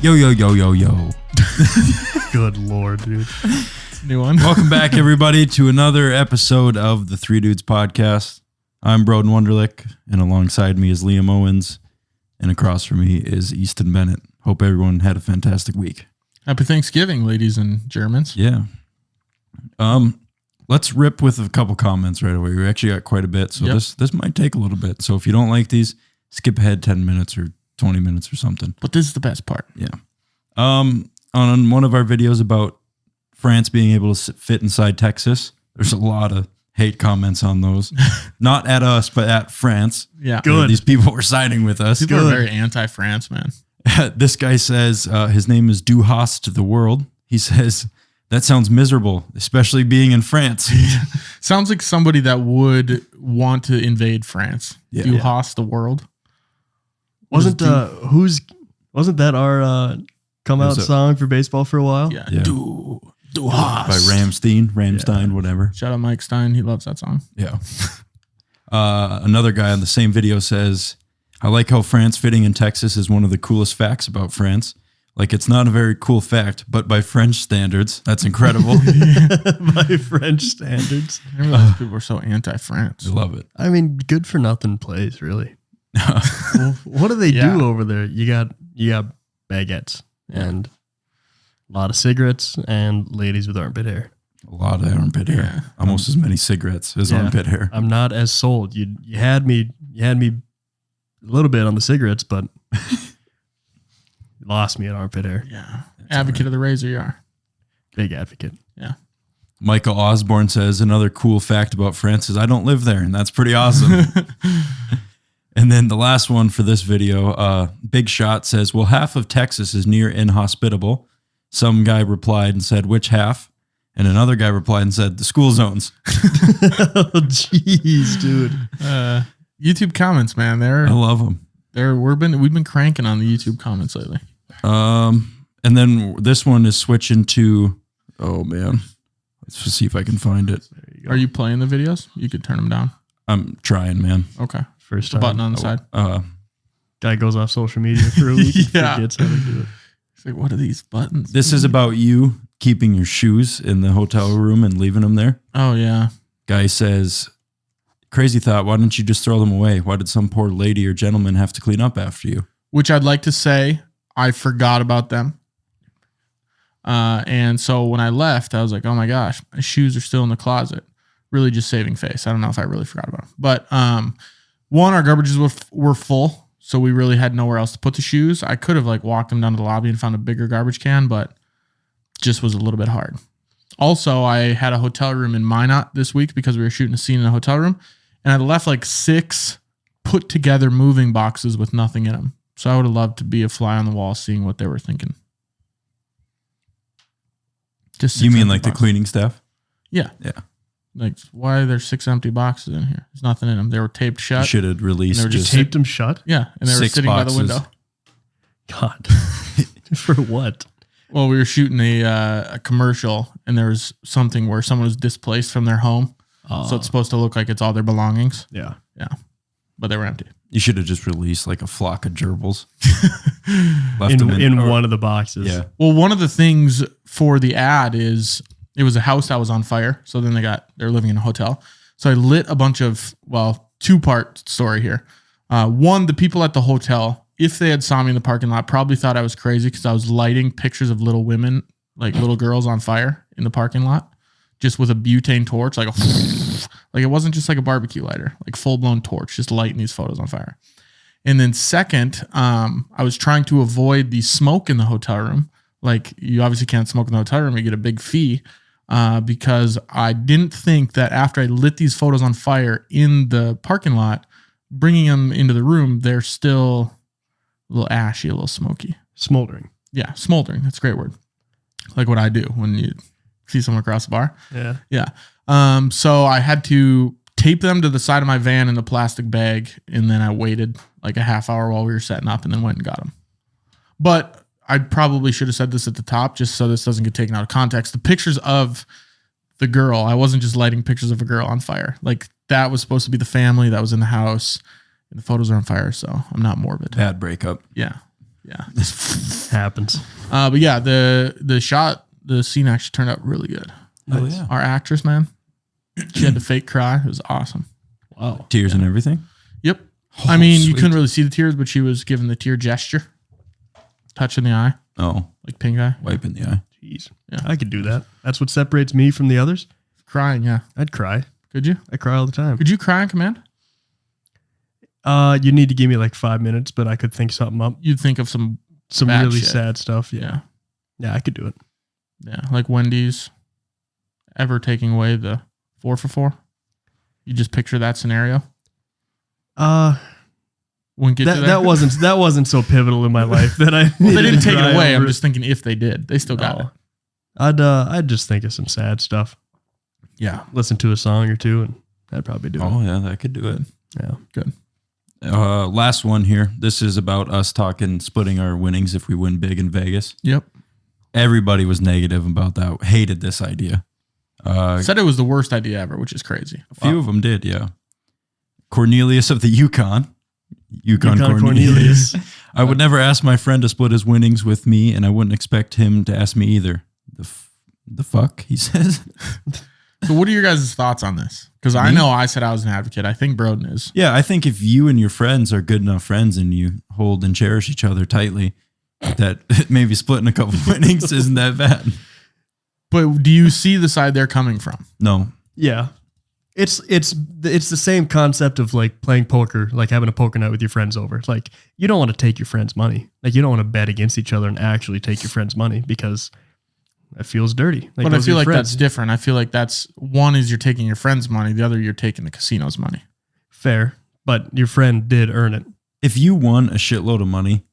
Yo, yo, yo, yo, yo. Good Lord, dude. New one. Welcome back, everybody, to another episode of the Three Dudes Podcast. I'm Broden Wunderlich, and alongside me is Liam Owens, and across from me is Easton Bennett. Hope everyone had a fantastic week. Happy Thanksgiving, ladies and Germans. Yeah. Let's rip with a couple comments right away. We actually got quite a bit, so this might take a little bit. So if you don't like these, skip ahead 10 minutes or 20 minutes or something. But this is the best part. Yeah. On one of our videos about France being able to fit inside Texas, there's a lot of hate comments on those. Not at us, but at France. Yeah. Good. These people were siding with us. People are very anti-France, man. This guy says, his name is Du Hast to the world. He says, that sounds miserable, especially being in France. Sounds like somebody that would want to invade France. Yeah. Du Hast the world. Wasn't that our come out song for baseball for a while? Yeah. Yeah. Du Hast. By Ramstein, whatever. Shout out Mike Stein. He loves that song. Yeah. Another guy on the same video says, I like how France fitting in Texas is one of the coolest facts about France. Like, it's not a very cool fact, but by French standards, that's incredible. By French standards. I didn't realize people were so anti-France. I love it. I mean, good for nothing place, really. Well, what do they do over there? You got baguettes and a lot of cigarettes and ladies with armpit hair. A lot of armpit hair. Almost as many cigarettes as armpit hair. I'm not as sold. You had me a little bit on the cigarettes, but you lost me at armpit hair. Yeah. Advocate of the razor, you are. Big advocate. Yeah. Michael Osborne says, another cool fact about France is I don't live there, and that's pretty awesome. And then the last one for this video, Big Shot says, well, half of Texas is near inhospitable. Some guy replied and said, which half? And another guy replied and said, the school zones. Oh, jeez, dude. YouTube comments, man. I love them. We've been cranking on the YouTube comments lately. And then this one is switching to, oh man, let's just see if I can find it. Are you playing the videos? You could turn them down. I'm trying, man. Okay. First The time. button on the side. Guy goes off social media for a week Yeah. and forgets how to do it. It's like, what are these buttons? This is about you keeping your shoes in the hotel room and leaving them there. Oh, yeah. Guy says, crazy thought, why didn't you just throw them away? Why did some poor lady or gentleman have to clean up after you? Which I'd like to say, I forgot about them. And so when I left, I was like, oh my gosh, my shoes are still in the closet. Really just saving face. I don't know if I really forgot about them. But one, our garbages were full, so we really had nowhere else to put the shoes. I could have walked them down to the lobby and found a bigger garbage can, but just was a little bit hard. Also, I had a hotel room in Minot this week because we were shooting a scene in a hotel room, and I left 6 put together moving boxes with nothing in them. So I would have loved to be a fly on the wall seeing what they were thinking. Just You mean the the cleaning staff? Yeah. Yeah. Why are there 6 empty boxes in here? There's nothing in them. They were taped You shut. should have released They were just Taped them shut? Yeah, and they were 6 sitting boxes. by the window. God. For what? Well, we were shooting a commercial, and there was something where someone was displaced from their home, so it's supposed to look like it's all their belongings. Yeah. Yeah, but they were empty. You should have just released a flock of gerbils. In one of the boxes. Yeah. Well, one of the things for the ad is it was a house that was on fire. So then they're living in a hotel. So I lit a bunch of, 2-part story here. One, the people at the hotel, if they had saw me in the parking lot, probably thought I was crazy because I was lighting pictures of little women, little girls on fire in the parking lot, just with a butane torch, it wasn't just a barbecue lighter, full blown torch, just lighting these photos on fire. And then second, I was trying to avoid the smoke in the hotel room. You obviously can't smoke in the hotel room. You get a big fee because I didn't think that after I lit these photos on fire in the parking lot, bringing them into the room, they're still a little ashy, a little smoky. Smoldering. Yeah, smoldering. That's a great word. Like what I do when you see someone across the bar. Yeah. Yeah. So I had to tape them to the side of my van in a plastic bag, and then I waited a half hour while we were setting up and then went and got them. But I probably should have said this at the top just so this doesn't get taken out of context. The pictures of the girl, I wasn't just lighting pictures of a girl on fire. That was supposed to be the family that was in the house, and the photos are on fire, so I'm not morbid. Bad breakup. Yeah. Yeah. Happens. But yeah, the scene actually turned out really good. Oh yeah. Our actress, man, she had to fake cry. It was awesome. Wow. Tears and everything. Yep. Oh, I mean, you sweet. couldn't really see the tears, but she was giving the tear gesture, touching the eye, Oh, like pink eye, wiping the eye. Jeez. Yeah. I could do that. That's what separates me from the others. crying. Yeah. I'd cry. Could you? I cry all the time. Could you cry on command? You need to give me like 5 minutes, but I could think something up. You'd think of some Some bad really shit. sad stuff. Yeah. Yeah. Yeah, I could do it. Yeah. Like Wendy's ever taking away the 4 for $4. You just picture that scenario. Wouldn't get to That wasn't so pivotal in my life that I. Well, they didn't take it cry away. I'm over. just thinking if they did, they still got it. I'd just think of some sad stuff. Yeah. Listen to a song or two, and I'd probably do Oh it. yeah, that could do it. Yeah. Good. Last one here. This is about us talking, splitting our winnings if we win big in Vegas. Yep. Everybody was negative about that. Hated this idea. Said it was the worst idea ever, which is crazy. A few of them did, yeah. Cornelius of the Yukon. Yukon Cornelius. I would never ask my friend to split his winnings with me, and I wouldn't expect him to ask me either. The fuck, he says. So what are your guys' thoughts on this? Because I know I said I was an advocate. I think Broden is. Yeah, I think if you and your friends are good enough friends and you hold and cherish each other tightly, that maybe splitting a couple winnings isn't that bad. But do you see the side they're coming from? No. Yeah. It's the same concept of like playing poker, like having a poker night with your friends over. It's like you don't want to take your friends' money. Like you don't want to bet against each other and actually take your friends' money because that feels dirty. Like But I those are feel your like friends. that's different. I feel like that's one is you're taking your friend's money. The other you're taking the casino's money. fair, but your friend did earn it. If you won a shitload of money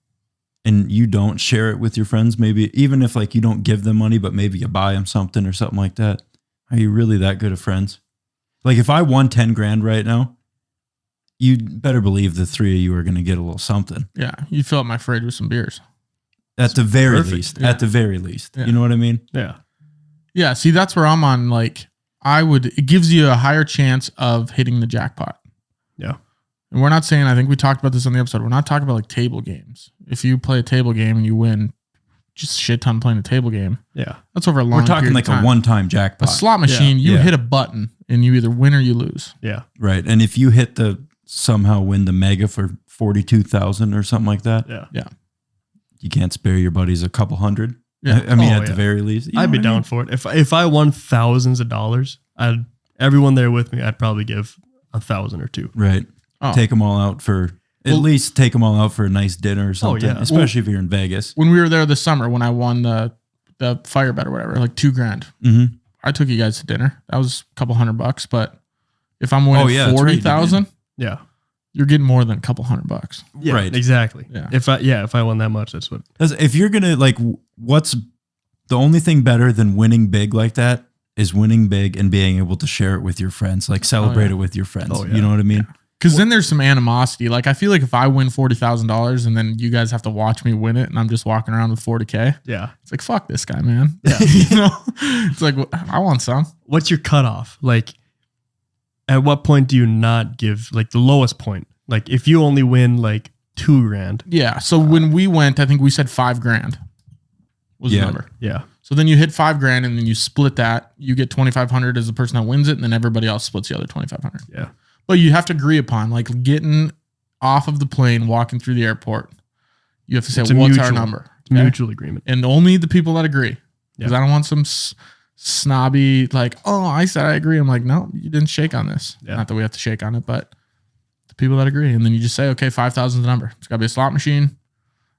and you don't share it with your friends, maybe even if like you don't give them money, but maybe you buy them something or something like that, are you really that good of friends? Like if I won 10 grand right now, you better believe the three of you are going to get a little something. Yeah. You fill up my fridge with some beers. At the very perfect, least. yeah. At the very least. Yeah. You know what I mean? Yeah. Yeah. See, that's where I'm on. Like, it gives you a higher chance of hitting the jackpot. Yeah. And we're not saying, I think we talked about this on the episode. We're not talking about like table games. If you play a table game and you win just shit ton playing a table game, Yeah. that's over a long We're talking period like of time. a one-time A jackpot. slot machine, you Yeah. hit a button and you either win or you lose. Yeah. Right. And if you hit somehow win the mega for 42,000 or something like that, Yeah. Yeah. you can't spare your buddies a couple hundred. Yeah. I mean, Oh, at the yeah. very least. You know I'd be what I down mean? for it. If I won thousands of dollars, everyone there with me, I'd probably give 1,000 or 2. Right. Oh. Take them all out for, at least take them all out for a nice dinner or something, yeah. especially if you're in Vegas. When we were there this summer, when I won the fire bet or whatever, like $2,000, Mm-hmm. I took you guys to dinner. That was a couple $100, but if I'm winning Oh, yeah, that's right, you did. 40,000, Yeah. you're getting more than a couple $100. Yeah. Right. Exactly. Yeah. If I won that much, that's what. If you're going to like, what's the only thing better than winning big like that is winning big and being able to share it with your friends, like celebrate it with your friends. Oh, yeah. You know what I mean? Because then there's some animosity. Like I feel like if I win $40,000 and then you guys have to watch me win it, and I'm just walking around with 40K, Yeah. it's like fuck this guy, man. Yeah. You know, it's like I want some. What's your cutoff? Like, at what point do you not give, like, the lowest point? Like, if you only win like $2,000. Yeah. So when we went, I think we said $5,000 was the Yeah. number. Yeah. So then you hit $5,000 and then you split that. You get 2,500 as the person that wins it, and then everybody else splits the other 2,500. Yeah. But you have to agree upon, like getting off of the plane, walking through the airport. You have to say, It's a what's our mutual- number? It's a mutual agreement. And only the people that agree. Because Yeah. I don't want some snobby, like, oh, I said I agree. I'm like, no, you didn't shake on this. Yeah. Not that we have to shake on it, but the people that agree. And then you just say, okay, 5,000 is the number. It's got to be a slot machine.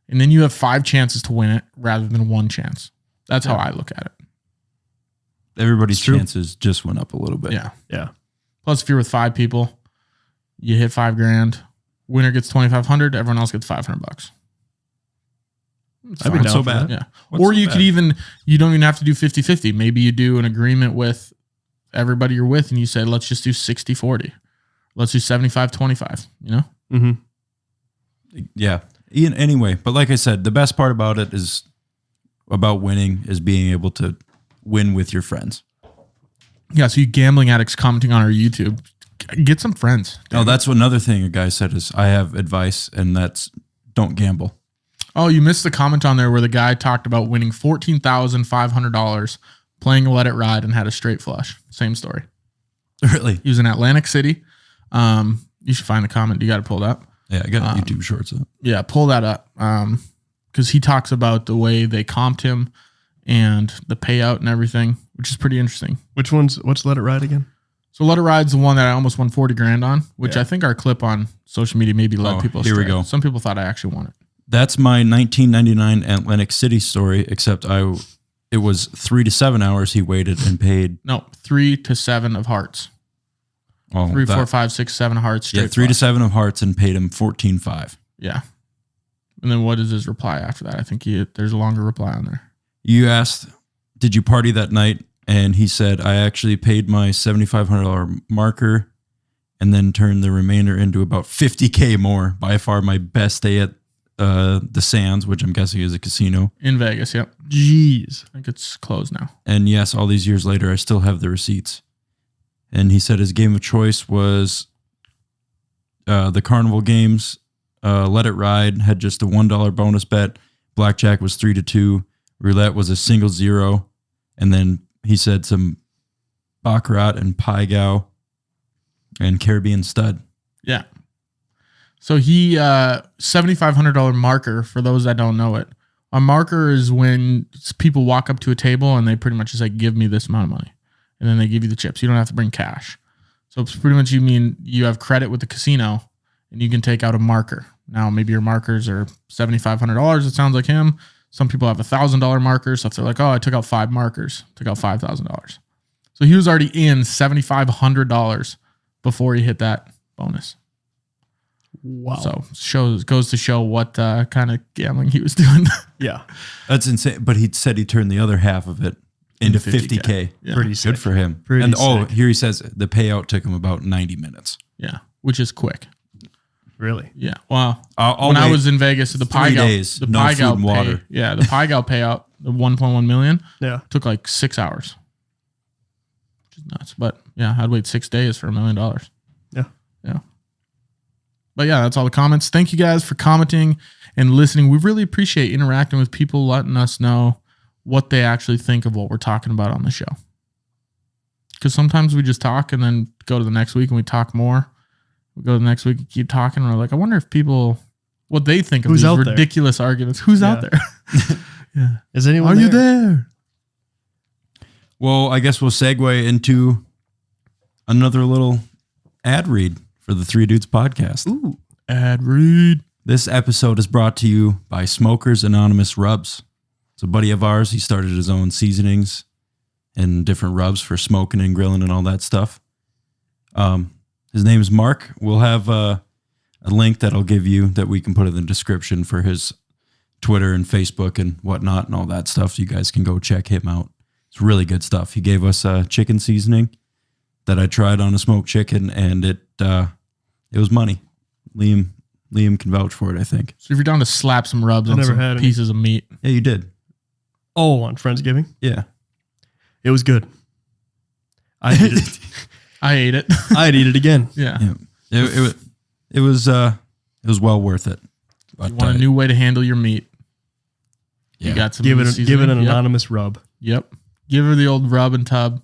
And then you have 5 chances to win it rather than 1 chance. That's how I look at it. Everybody's It's true. chances just went up a little bit. Yeah. Yeah. Plus, if you're with 5 people, you hit $5,000. Winner gets 2,500. Everyone else gets $500. I'd be Not down so for bad. that. Yeah. What's Or so you bad? could you don't even have to do 50-50. Maybe you do an agreement with everybody you're with and you say, let's just do 60-40. Let's do 75-25, you know? Mm-hmm. Yeah. Anyway, but like I said, the best part about it is about winning is being able to win with your friends. Yeah. So you gambling addicts commenting on our YouTube, get some friends. Oh, that's another thing a guy said is I have advice, and that's don't gamble. Oh, you missed the comment on there where the guy talked about winning $14,500 playing Let It Ride and had a straight flush. Same story. Really? He was in Atlantic City. You should find the comment. You got to pull that up. Yeah, I got YouTube shorts up. Yeah, pull that up. Because he talks about the way they comped him and the payout and everything, which is pretty interesting. What's Let It Ride again? So Let It Ride's the one that I almost won 40 grand on, which I think our clip on social media maybe led people astray. Here we go. Some people thought I actually won it. That's my 1999 Atlantic City story, except it was 3 to 7 hours he waited and paid. No, 3 to 7 of hearts. Oh, 3, 4, 5, 6, 7 hearts. Yeah, 3 to 7 of hearts and paid him 14.5. Yeah. And then what is his reply after that? I think there's a longer reply on there. You asked, did you party that night? And he said, I actually paid my $7,500 marker and then turned the remainder into about $50K more. By far my best day at the Sands, which I'm guessing is a casino. In Vegas, yep. Jeez. I think it's closed now. And yes, all these years later, I still have the receipts. And he said his game of choice was the Carnival games. Let It Ride had just a $1 bonus bet. Blackjack was 3 to 2. Roulette was a single 0. And then he said some Baccarat and Pai Gow and Caribbean Stud. Yeah. So he, $7,500 marker, for those that don't know it. A marker is when people walk up to a table and they pretty much just like, give me this amount of money. And then they give you the chips. You don't have to bring cash. So it's pretty much you mean you have credit with the casino and you can take out a marker. Now, maybe your markers are $7,500. It sounds like him. Some people have $1,000 markers. So if they're like, oh, I took out 5 markers, took out $5,000. So he was already in $7,500 before he hit that bonus. Wow. So goes to show what kind of gambling he was doing. Yeah. That's insane. But he said he turned the other half of it into 50K. Yeah. Pretty sick. Good for him. Pretty sick. Here he says the payout took him about 90 minutes. Yeah, which is quick. Really? Yeah. Wow. When I was in Vegas, the 3 days, the no Pai food Gow and water. Yeah, the Pai Gow payout, the 1.1 million, Yeah. took like 6 hours. Which is nuts. But yeah, I'd wait 6 days for $1 million. Yeah. Yeah. But yeah, that's all the comments. Thank you guys for commenting and listening. We really appreciate interacting with people, letting us know what they actually think of what we're talking about on the show. Because sometimes we just talk and then go to the next week and we talk more. We go to the next week and keep talking. And we're like, I wonder if people, what they think of Who's these out there? ridiculous arguments. Who's out there? Yeah. Is anyone Are you there? Well, I guess we'll segue into another little ad read for the Three Dudes podcast. Ooh. Ad read. This episode is brought to you by Smokers Anonymous Rubs. It's a buddy of ours. He started his own seasonings and different rubs for smoking and grilling and all that stuff. His name is Mark. We'll have a link that I'll give you that we can put in the description for his Twitter and Facebook and whatnot and all that stuff. So you guys can go check him out. It's really good stuff. He gave us a chicken seasoning that I tried on a smoked chicken, and it was money. Liam can vouch for it, I think. So if you're down to slap some rubs on never some had any. pieces of meat. Yeah, you did. Oh, on Friendsgiving? Yeah. It was good. I ate it. I ate it. I'd eat it again. Yeah. Yeah. It was well worth it. But, You want a new way to handle your meat. yeah. You got some Give it seasoning? an Yep. anonymous rub. Yep. Give her the old rub and tub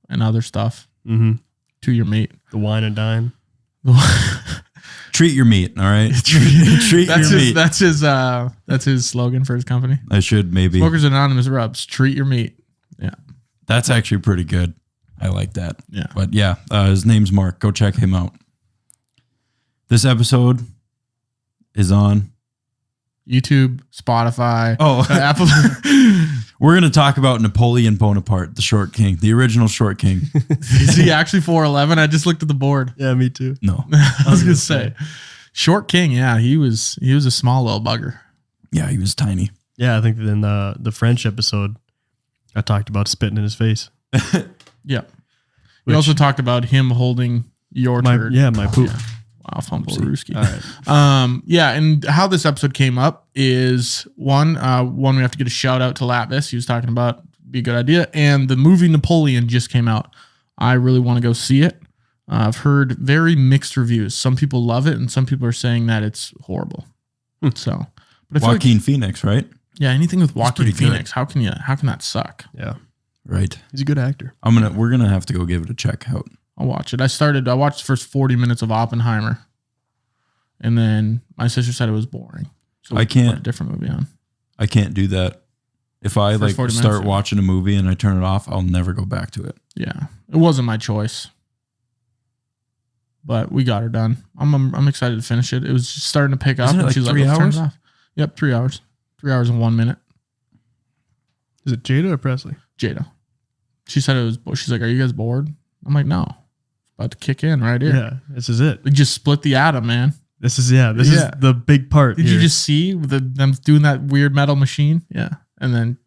and other stuff Mm-hmm. to your meat. The wine and dine. Treat your meat, all right? Treat That's your his, meat. that's his slogan for his company. I should maybe. Smokers Anonymous Rubs. Treat your meat. Yeah. That's actually pretty good. I like that. Yeah. But yeah, his name's Mark. Go check him out. This episode is on YouTube, Spotify, Apple. We're going to talk about Napoleon Bonaparte, the short king, the original short king. Is he actually 4'11"? I just looked at the board. Yeah, me too. No. I was gonna say, short king. Yeah, he was a small little bugger. Yeah, he was tiny. Yeah, I think in the French episode, I talked about spitting in his face. Yeah. We also talked about him holding your turd. My poop. Yeah. Wow, fumble Rooski. All right. Yeah, and how this episode came up is one we have to get a shout out to Latvis. He was talking about be a good idea, and the movie Napoleon just came out. I really want to go see it. I've heard very mixed reviews. Some people love it, and some people are saying that it's horrible. So, but I feel like, Joaquin Phoenix, right? yeah, anything with Joaquin pretty good. Phoenix, how can that suck? Yeah. Right. He's a good actor. We're gonna have to go give it a check out. I'll watch it. I watched the first 40 minutes of Oppenheimer, and then my sister said it was boring. So I can't- put a different movie on. I can't do that. If I First like 40 start minutes, yeah. watching a movie and I turn it off, I'll never go back to it. Yeah, it wasn't my choice, but we got her done. I'm excited to finish it. It was just starting to pick up, Isn't it and like she was 3 like, "Let's turn hours?" it off." Yep, 3 hours. 3 hours and 1 minute. Is it Jada or Presley? Jada. She said it was. She's like, "Are you guys bored?" I'm like, "No, it's about to kick in right here." Yeah. This is it. We just split the atom, man. This is the big part. Did here. you just see them doing that weird metal machine? Yeah, and then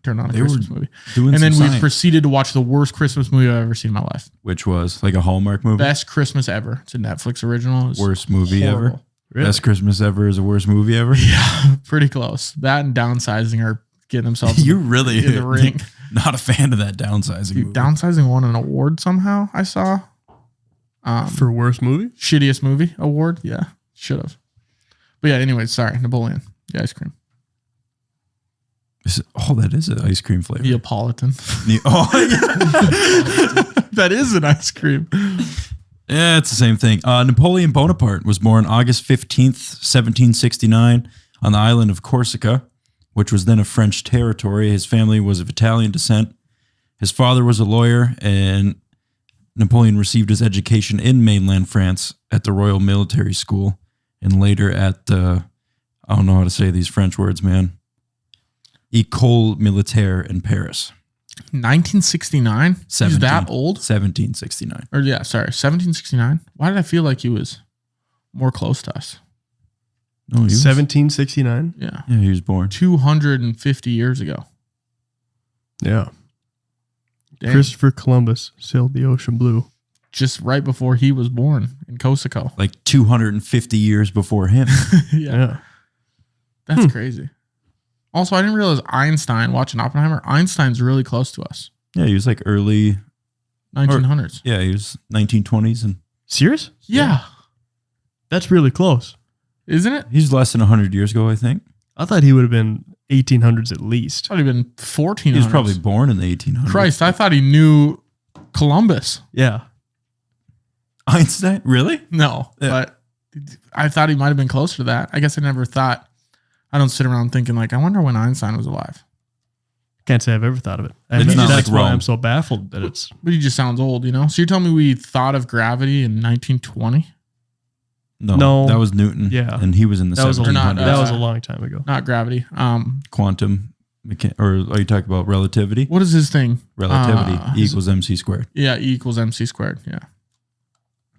turn on a They were Christmas movie, Doing and then some we science, proceeded to watch the worst Christmas movie I've ever seen in my life. which was like a Hallmark movie. Best Christmas ever. It's a Netflix original. It's Worst movie ever. horrible. Really? Best Christmas ever is the worst movie ever. Yeah, pretty close. That and Downsizing are getting themselves You're really in the ring. not a fan of that downsizing Dude, movie. Downsizing won an award somehow. I saw For worst movie? shittiest movie award. Yeah, should have. But yeah, anyways, sorry, Napoleon, the ice cream, That is an ice cream flavor. Neapolitan. Oh, yeah. That is an ice cream. Yeah, it's the same thing. Napoleon Bonaparte was born August 15th, 1769, on the island of Corsica, which was then a French territory. His family was of Italian descent. His father was a lawyer, and Napoleon received his education in mainland France at the Royal Military School and later at the, I don't know how to say these French words, man, École Militaire in Paris. 1969. He's 17 that old? 1769. Or yeah, sorry, 1769. Why did I feel like he was more close to us? No, he was, 1769? Yeah, yeah, he was born. 250 years ago. Yeah. Dang. Christopher Columbus sailed the ocean blue. Just right before he was born in Corsica. Like 250 years before him. Yeah. That's crazy. Also, I didn't realize Einstein, watching Oppenheimer, Einstein's really close to us. Yeah, he was like early, 1900s. yeah, he was 1920s, and Serious? Yeah. That's really close. Isn't it? he's less than 100 years ago, I think. I thought he would have been 1800s at least. Probably been 1400s. He was probably born in the 1800s. Christ, I thought he knew Columbus. Yeah. Einstein? Really? No, Yeah. but I thought he might have been closer to that. I guess I never thought. I don't sit around thinking like, I wonder when Einstein was alive. Can't say I've ever thought of it. It's And not that's like why Rome. I'm so baffled that it's But he just sounds old, you know? So you're telling me we thought of gravity in 1920? No, that was Newton. Yeah. And he was in the that was a 1700s. not- that was a long time ago. Not gravity. Quantum, or are you talking about relativity? What is his thing? Relativity His- equals MC squared. Yeah, E equals MC squared. Yeah.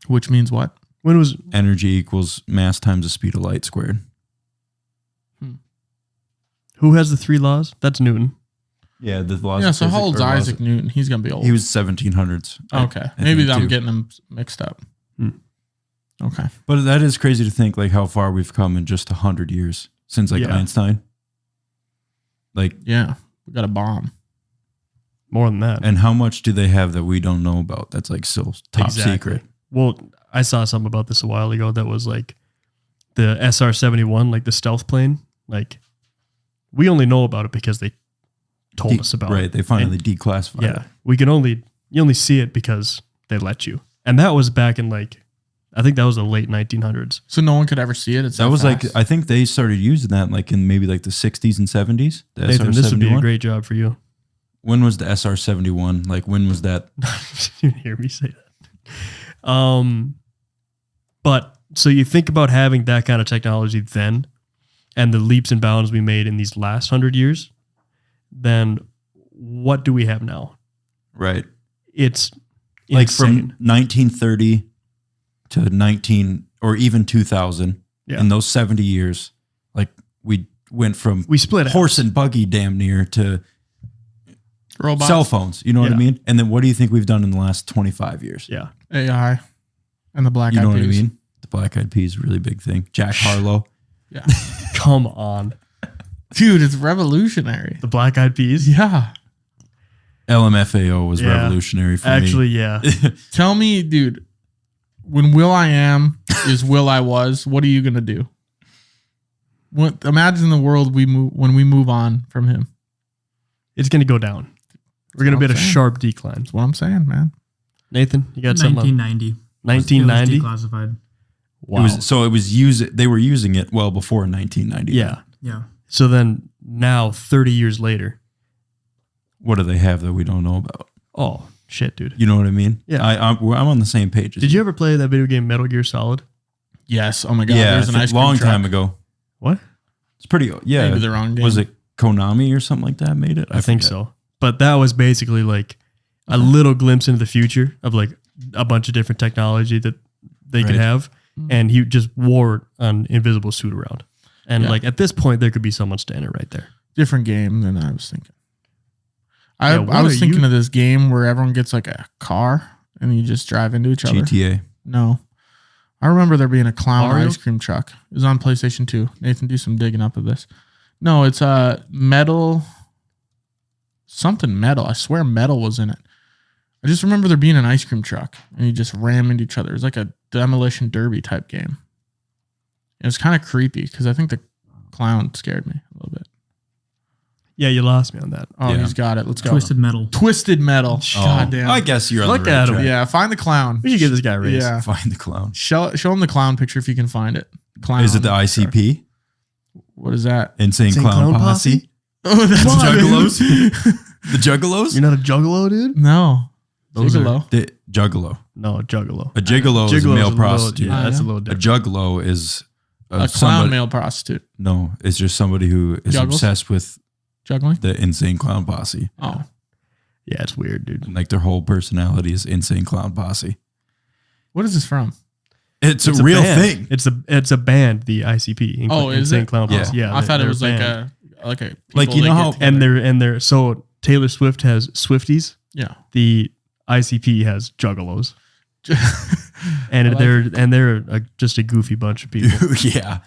Which means what? When was Energy equals mass times the speed of light squared. who has the three laws? That's Newton. Yeah, the laws. Yeah, of so how physics- old's or laws Isaac of- Newton? He's going to be old. He was 1700s. Okay. I Maybe think, I'm too. getting them mixed up. Hmm. Okay. But that is crazy to think like how far we've come in just 100 years since like Yeah. Einstein. Like, Yeah. We got a bomb. More than that. and how much do they have that we don't know about? That's like still top secret. Well, I saw something about this a while ago that was like the SR-71, like the stealth plane. Like we only know about it because they told us about Right. it. They finally declassified Yeah. it. You only see it because they let you. And that was back in like, I think that was the late 1900s. So no one could ever see it. It's That was fast. like, I think they started using that like in maybe like the 60s and 70s. The Nathan, this would be a SR-71. great job for you. When was the SR-71? Like when was that? You didn't hear me say that. But so you think about having that kind of technology then and the leaps and bounds we made in these last 100 years, then what do we have now? Right. It's Like insane. from 1930 to 19 or even 2000. Yeah. In those 70 years, like we went from We split horse and buggy damn near to robots, cell phones. You know what I Yeah. mean? And then what do you think we've done in the last 25 years? Yeah. AI, and the black You eyed know what I peas. mean? The Black Eyed Peas, really big thing. Jack Harlow. Yeah. Come on. Dude, it's revolutionary. The Black Eyed Peas? Yeah. LMFAO was Yeah. revolutionary for Actually, me. yeah. Tell me, dude, when Will I Am is Will I Was, what are you going to do? Imagine the world when we move on from him. It's going to go down. We're going to be at a sharp decline. That's what I'm saying, man. Nathan, you got something? 1990. 1990? Declassified. Wow. They were using it well before 1990. Yeah. Yeah. So then now, 30 years later. What do they have that we don't know about? Oh, shit, dude. You know what I mean? Yeah. I'm on the same page. Did you ever play that video game Metal Gear Solid? Yes. Oh my God. Yeah, There's an ice cream long truck. time ago. What? It's pretty. Yeah. Maybe the wrong game. Was it Konami or something like that made it? I think so. But that was basically like a little glimpse into the future of like a bunch of different technology that they could have. And he just wore an invisible suit around. And like at this point, there could be someone standing right there. Different game than I was thinking. Yeah, I was thinking of this game where everyone gets like a car and you just drive into each other. GTA. No. I remember there being a clown Mario? ice cream truck. It was on PlayStation 2. Nathan, do some digging up of this. No, it's metal. Something metal. I swear metal was in it. I just remember there being an ice cream truck and you just ram into each other. It was like a demolition derby type game. It was kind of creepy because I think the clown scared me a little bit. Yeah, you lost me on that. Oh, Yeah. he's got it. Let's go. Twisted Metal. Twisted Metal. God Oh, damn. I guess you're on Look the right at him. track. Yeah, find the clown. We should give this guy a raise. Yeah. Find the clown. Show him the clown picture if you can find it. Clown. Is it the ICP? What is that? Insane Insane Clown, Clown Posse? Posse? Oh, that's Juggalos? The Juggalos? You're not a juggalo, dude? No. Those are- Gigolo. The Juggalo. No, juggalo. A gigolo is a Gigolo's male little- prostitute. Yeah, that's a Yeah. little A different. juggalo is A clown somebody, male prostitute. No, it's just somebody who is Juggles? obsessed with Juggling? the Insane Clown Posse. Oh. Yeah, it's weird, dude. And like their whole personality is Insane Clown Posse. What is this from? It's a real band. thing. It's a band, the ICP. Oh, is Insane it? Clown Yeah. Posse. Yeah, I thought it they're was like band. a Like, people you know that how- get and together. they're so Taylor Swift has Swifties. Yeah. The ICP has juggalos, and I like they're just a goofy bunch of people. Yeah.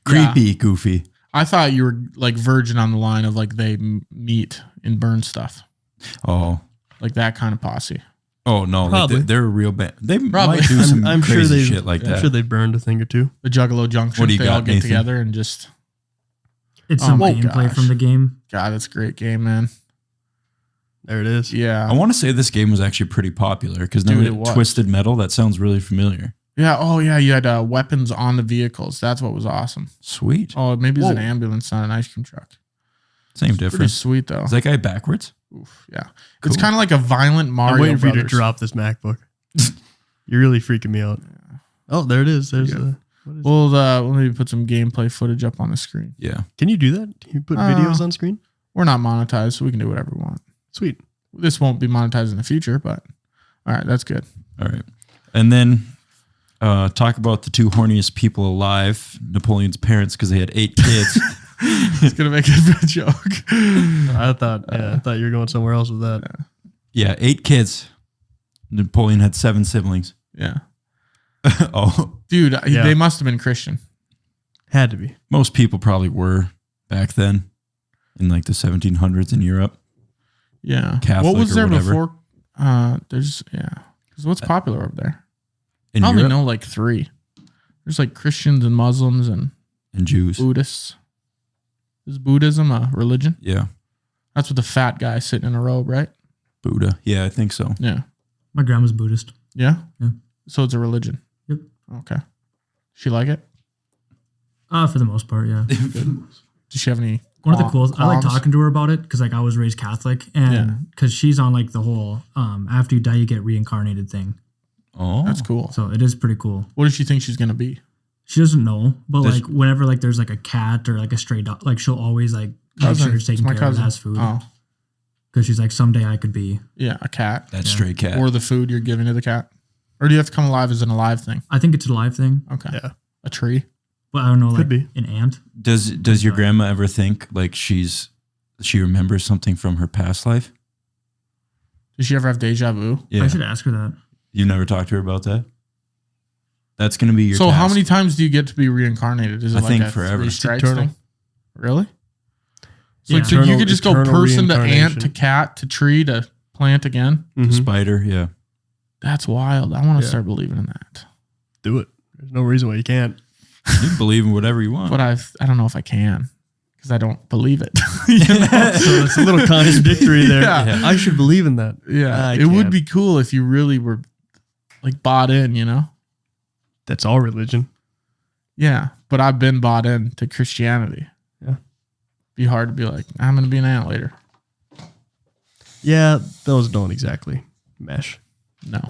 Creepy, goofy. I thought you were like Virgin on the line of like they meet and burn stuff. Oh. Like that kind of posse. Oh, no. Like Probably. they're a real band. They Probably. might do some I'm crazy sure they shit like I'm that. sure they burned a thing or two. The Juggalo Junction. What do you They all got, get Nathan? together and just, It's Oh some my gameplay gosh. from the game. God, that's a great game, man. There it is. Yeah. I want to say this game was actually pretty popular because Dude, now it was. Twisted Metal, that sounds really familiar. Yeah. Oh, yeah. You had weapons on the vehicles. That's what was awesome. Sweet. Oh, maybe it's an Whoa. ambulance, not an ice cream truck. Same Pretty difference. sweet, though. Is that guy backwards? Oof, yeah. It's Cool. kind of like a violent Mario I'm waiting for you to Brothers. drop this MacBook. You're really freaking me out. Oh, there it is. There's Yeah. what is We'll maybe put some gameplay footage up on the screen. Yeah. Can you do that? Can you put videos on screen? We're not monetized, so we can do whatever we want. Sweet. This won't be monetized in the future, but all right, that's good. All right. And then talk about the two horniest people alive, Napoleon's parents, because they had 8 kids. It's gonna make a joke. I thought you were going somewhere else with that. Yeah, 8 kids. Napoleon had 7 siblings. Yeah, Oh, dude, Yeah. they must have been Christian. Had to be. most people probably were back then in like the 1700s in Europe. Yeah. Catholic what was or there whatever. before? There's Because what's popular over there? In I only Europe know like 3. There's like Christians and Muslims and and Jews. Buddhists. Is Buddhism a religion? Yeah. That's what the fat guy sitting in a robe, right? Buddha. Yeah, I think so. Yeah. My grandma's Buddhist. Yeah. Yeah. So it's a religion. Yep. Okay. She like it? For the most part, yeah. Does she have any? One of the coolest. I like qualms? talking to her about it because like I was raised Catholic, and because she's on like the whole after you die you get reincarnated thing. Oh, That's cool. So it is pretty cool. What does she think she's gonna be? She doesn't know, but Does- like whenever like there's like a cat or like a stray dog, like she'll always like make Cousin. sure it's taken It's my care of, cousin. has food. Oh, Because she's like someday I could be. yeah, a cat. that stray cat. Or the food you're giving to the cat. Or do you have to come alive as an alive thing? I think it's a live thing, Okay. Yeah. A tree. but I don't know, like Could be. an ant. Does your grandma ever think like she remembers something from her past life? Does she ever have deja vu? Yeah. I should ask her that. You never talked to her about that? That's going to be your So how task. many times do you get to be reincarnated? Is it I like think a forever. 3 It's strikes eternal. thing? Really? So, Yeah. like, so you could just go Eternal person to ant reincarnation. to cat to tree to plant again? Mhm. Spider, yeah. That's wild. I want to Yeah. start believing in that. Do it. There's no reason why you can't. You can believe in whatever you want. But I don't know if I can because I don't believe it. So it's a little contradictory there. Yeah. I should believe in that. Yeah, I it would can't. be cool if you really were like bought in, you know? That's all religion. Yeah, but I've been bought in to Christianity. Yeah. Be hard to be like, I'm going to be an ant later. Yeah, those don't exactly mesh. No.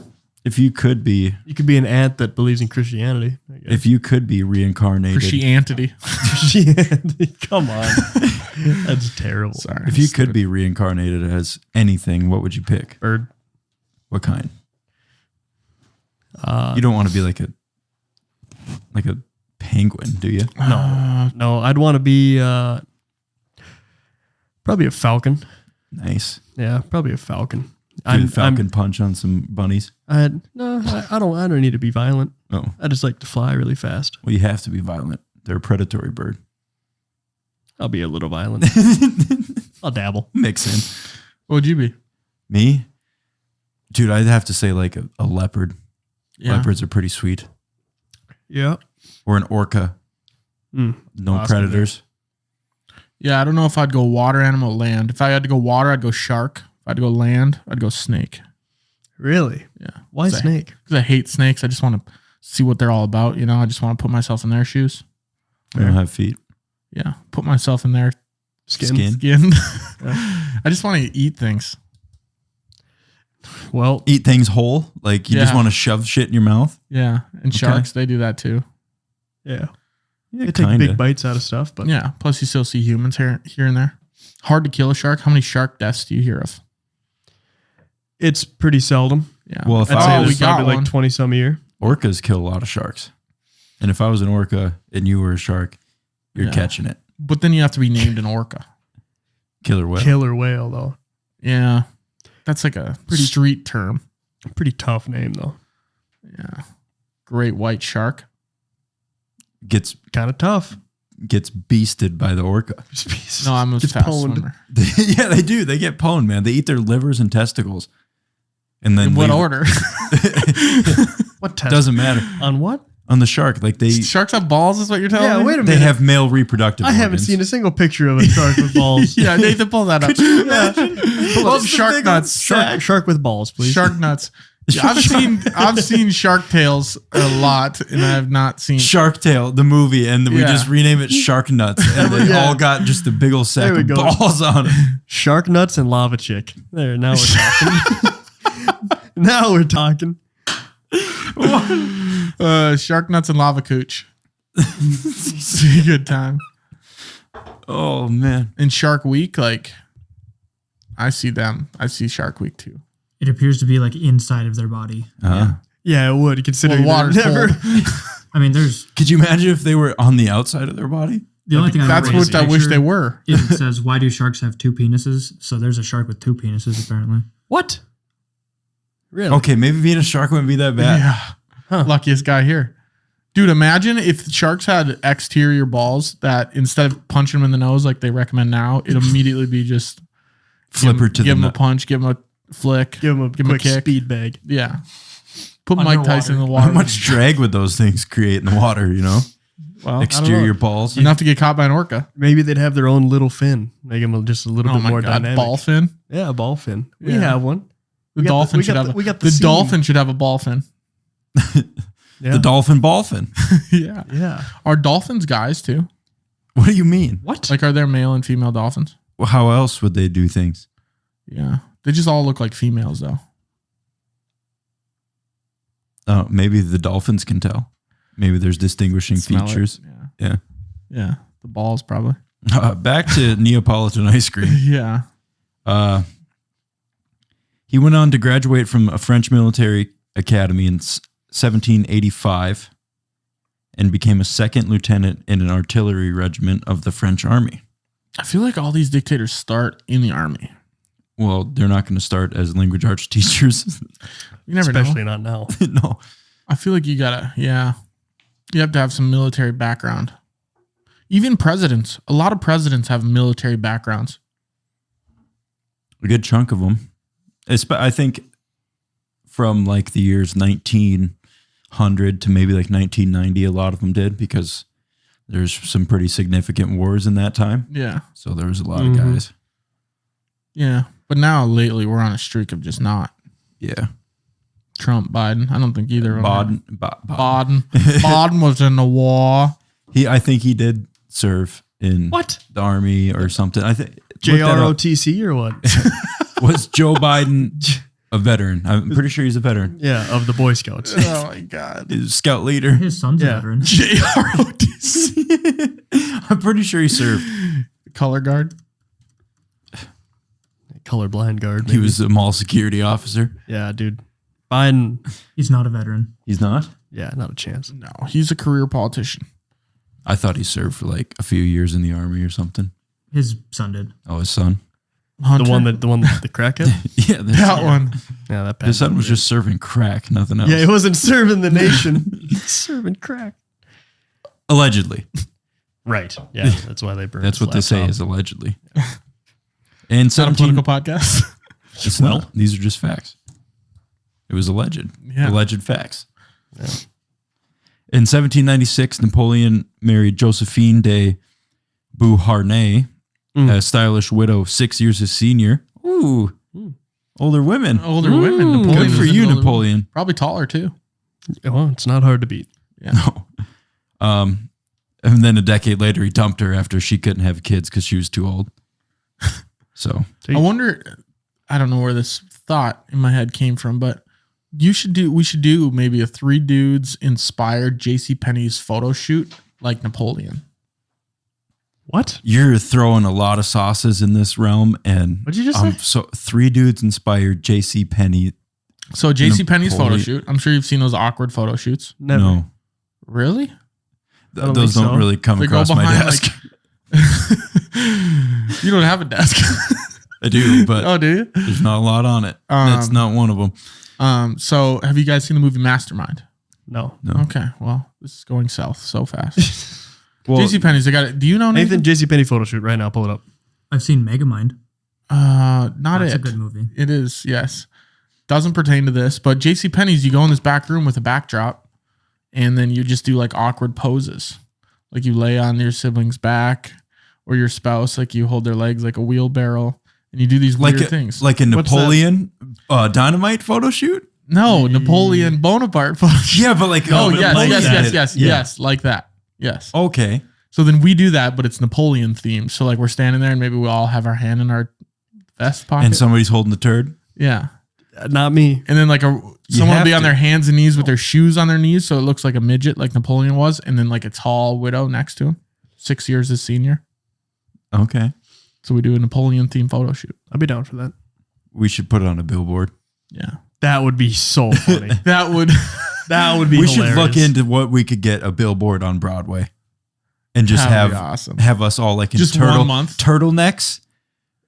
If you could be, You could be an ant that believes in Christianity. I guess. if you could be reincarnated, Christianity. Christianity. Come on. That's terrible. Sorry. if you could be reincarnated as anything, what would you pick? Bird. What kind? You don't want to be like a penguin, do you? No, I'd want to be probably a falcon. Nice. Yeah, probably a falcon. Good falcon punch on some bunnies. I don't need to be violent. Oh, I just like to fly really fast. well, you have to be violent. They're a predatory bird. I'll be a little violent. I'll dabble. Mix in. What would you be? Me? Dude, I'd have to say like a leopard. Yeah. Leopards are pretty sweet. Yeah. Or an orca. No Awesome. predators. Yeah, I don't know if I'd go water, animal, land. If I had to go water, I'd go shark. If I had to go land, I'd go snake. Really? Yeah. Why snake? Because I hate snakes. I just want to see what they're all about. You know, I just want to put myself in their shoes. They don't have feet. Yeah. Put myself in their Skin. skin. I just want to eat things. Well, Eat things whole. Like you just Yeah. want to shove shit in your mouth. Yeah. And sharks, they do that too. yeah. Yeah, They take big bites out of stuff, but Yeah. Plus, you still see humans here and there. Hard to kill a shark. How many shark deaths do you hear of? it's pretty seldom. Yeah. Well, if I'd I say was- there's we got probably one. like 20 some a year. Orcas kill a lot of sharks. And if I was an orca and you were a shark, you're Yeah. catching it. But then you have to be named an orca. Killer whale. Killer whale, though. Yeah. That's like a street term. Pretty tough name, though. Yeah. Great white shark. Gets Kind of tough. beasted by the orca. No, I'm a Gets fast pwned. swimmer. Yeah, they do. They get pwned, man. They eat their livers and testicles. And then In what leave it. order? What test? Doesn't matter. On what? On the shark, like they Sharks have balls, is what you're telling me? Yeah, wait a they minute. have male reproductive I haven't organs. seen a single picture of a shark with balls. Yeah, Nathan, pull that up. Pull up What's the shark big nuts. Shark with balls, please. Shark nuts. Yeah, I've seen Shark Tales a lot, and I have not seen. Shark Tale, the movie, and we Yeah. just rename it Shark Nuts, and they Yeah. all got just a big old sack There we of go. balls on it. Shark nuts and lava chick. There, now we're talking. Now we're talking. Shark nuts and lava cooch. It's a good time. Oh man, And Shark Week, like, I see them. I see Shark Week too. It appears to be like inside of their body. Yeah, it would. Considering Well, they're water's never. I mean, there's Could you imagine if they were on the outside of their body? the only thing I That's remember what I wish they were. It says, "Why do sharks have two penises?" So there's a shark with two penises apparently. What? Really? Okay, maybe being a shark wouldn't be that bad. Yeah. Luckiest guy here. Dude, imagine if sharks had exterior balls that instead of punching them in the nose like they recommend now, it'd immediately be just Flipper to give the him a nut. punch, give him a flick. Give him a Give him a quick kick. speed bag. Yeah. Put Mike Underwater. Tyson in the water. How much drag would those things create in the water? You know, Well, exterior balls. enough to get caught by an orca. Maybe they'd have their own little fin. Make them just a little Oh bit my more god, dynamic. ball fin. Yeah, a ball fin. We Yeah. have one. The We got the- dolphin we should got have the- a, we got the the seam. dolphin should have a ball fin. Yeah. The dolphin ball fin. Yeah. Yeah. Are dolphins guys too? What do you mean? What? Like, are there male and female dolphins? Well, how else would they do things? Yeah. They just all look like females though. Oh, maybe the dolphins can tell. Maybe there's distinguishing Smell it. features. Yeah. Yeah. The balls probably. Back to Neapolitan ice cream. Yeah. He went on to graduate from a French military academy in 1785 and became a second lieutenant in an artillery regiment of the French army. I feel like all these dictators start in the army. Well, they're not going to start as language arts teachers. You never Especially know. not now. No. I feel like you gotta, yeah. You have to have some military background. Even presidents. A lot of presidents have military backgrounds. A good chunk of them. I think from like the years 1900 1900 to maybe like 1990. A lot of them did because there's some pretty significant wars in that time. Yeah. So there was a lot of guys. Yeah. But now lately we're on a streak of just not. Yeah. Trump, Biden. I don't think either of them. Broden. Broden was in the war. I think he did serve in What? the army or something. I think JROTC or what? was Joe Biden a veteran? I'm pretty sure he's a veteran. Yeah, of the Boy Scouts. Oh my God. He's a scout leader. His son's a Yeah. veteran. JROTC. I'm pretty sure he served. Color guard. Colorblind guard. He maybe. was a mall security officer. Yeah, dude. Biden. He's not a veteran. He's not? Yeah, not a chance. No, he's a career politician. I thought he served for like a few years in the army or something. His son did. Oh, his son? Hunter? The one the crackhead. Yeah, That one. Yeah, that. his son was just serving crack, nothing else. Yeah, he wasn't serving the nation. Serving crack. Allegedly. Right. Yeah, that's why they burned. That's his what they say laptop. is allegedly. And It's not a 17, political podcast. it's not. These are just facts. It was alleged. Yeah. Alleged facts. Yeah. In 1796, Napoleon married Josephine de Beauharnais, a stylish widow, 6 years his senior. Ooh, older women. Older women. Napoleon Good for was you, into older Napoleon. women. Probably taller too. Well, it's not hard to beat. Yeah. No. And then a decade later, he dumped her after she couldn't have kids because she was too old. So I wonder, I don't know where this thought in my head came from, but we should do maybe a 3 dudes inspired JCPenney's photo shoot like Napoleon. What? you're throwing a lot of sauces in this realm, and What'd you just say? so 3 dudes inspired J.C. Penney. So JCPenney's photo Napoleon. shoot. I'm sure you've seen those awkward photo shoots. Never. No, Really? don't those think don't so. really come They go across my behind, desk. You don't have a desk. I do, but Oh, do you? there's not a lot on it. That's not one of them. So have you guys seen the movie Mastermind? No. No. Okay. Well, this is going south so fast. Well, JCPenney's, they got it. Do you know Nathan, Nathan? JCPenney photo shoot right now. Pull it up. I've seen Megamind. Not That's it. a good movie. It is, yes. Doesn't pertain to this, but JCPenney's, you go in this back room with a backdrop and then you just do like awkward poses. Like you lay on your sibling's back or your spouse, like you hold their legs like a wheelbarrow and you do these weird things. like a What's that? Napoleon Dynamite photo shoot. No, Napoleon Bonaparte photo shoot. Yeah, but like Oh, Napoleon did. yes, like that. Yes. Okay. So then we do that, but it's Napoleon themed. So like we're standing there and maybe we all have our hand in our vest pocket. And somebody's holding the turd. Yeah. Not me. And then like someone will have be on to. their hands and knees with their shoes on their knees. So it looks like a midget like Napoleon was. And then like a tall widow next to him. 6 years his senior. Okay. So we do a Napoleon themed photo shoot. I'll be down for that. We should put it on a billboard. Yeah. That would be so funny. That would. That would be We hilarious. should look into what we could get a billboard on Broadway, and just That would have be awesome. have us all like in Just 1 month. turtlenecks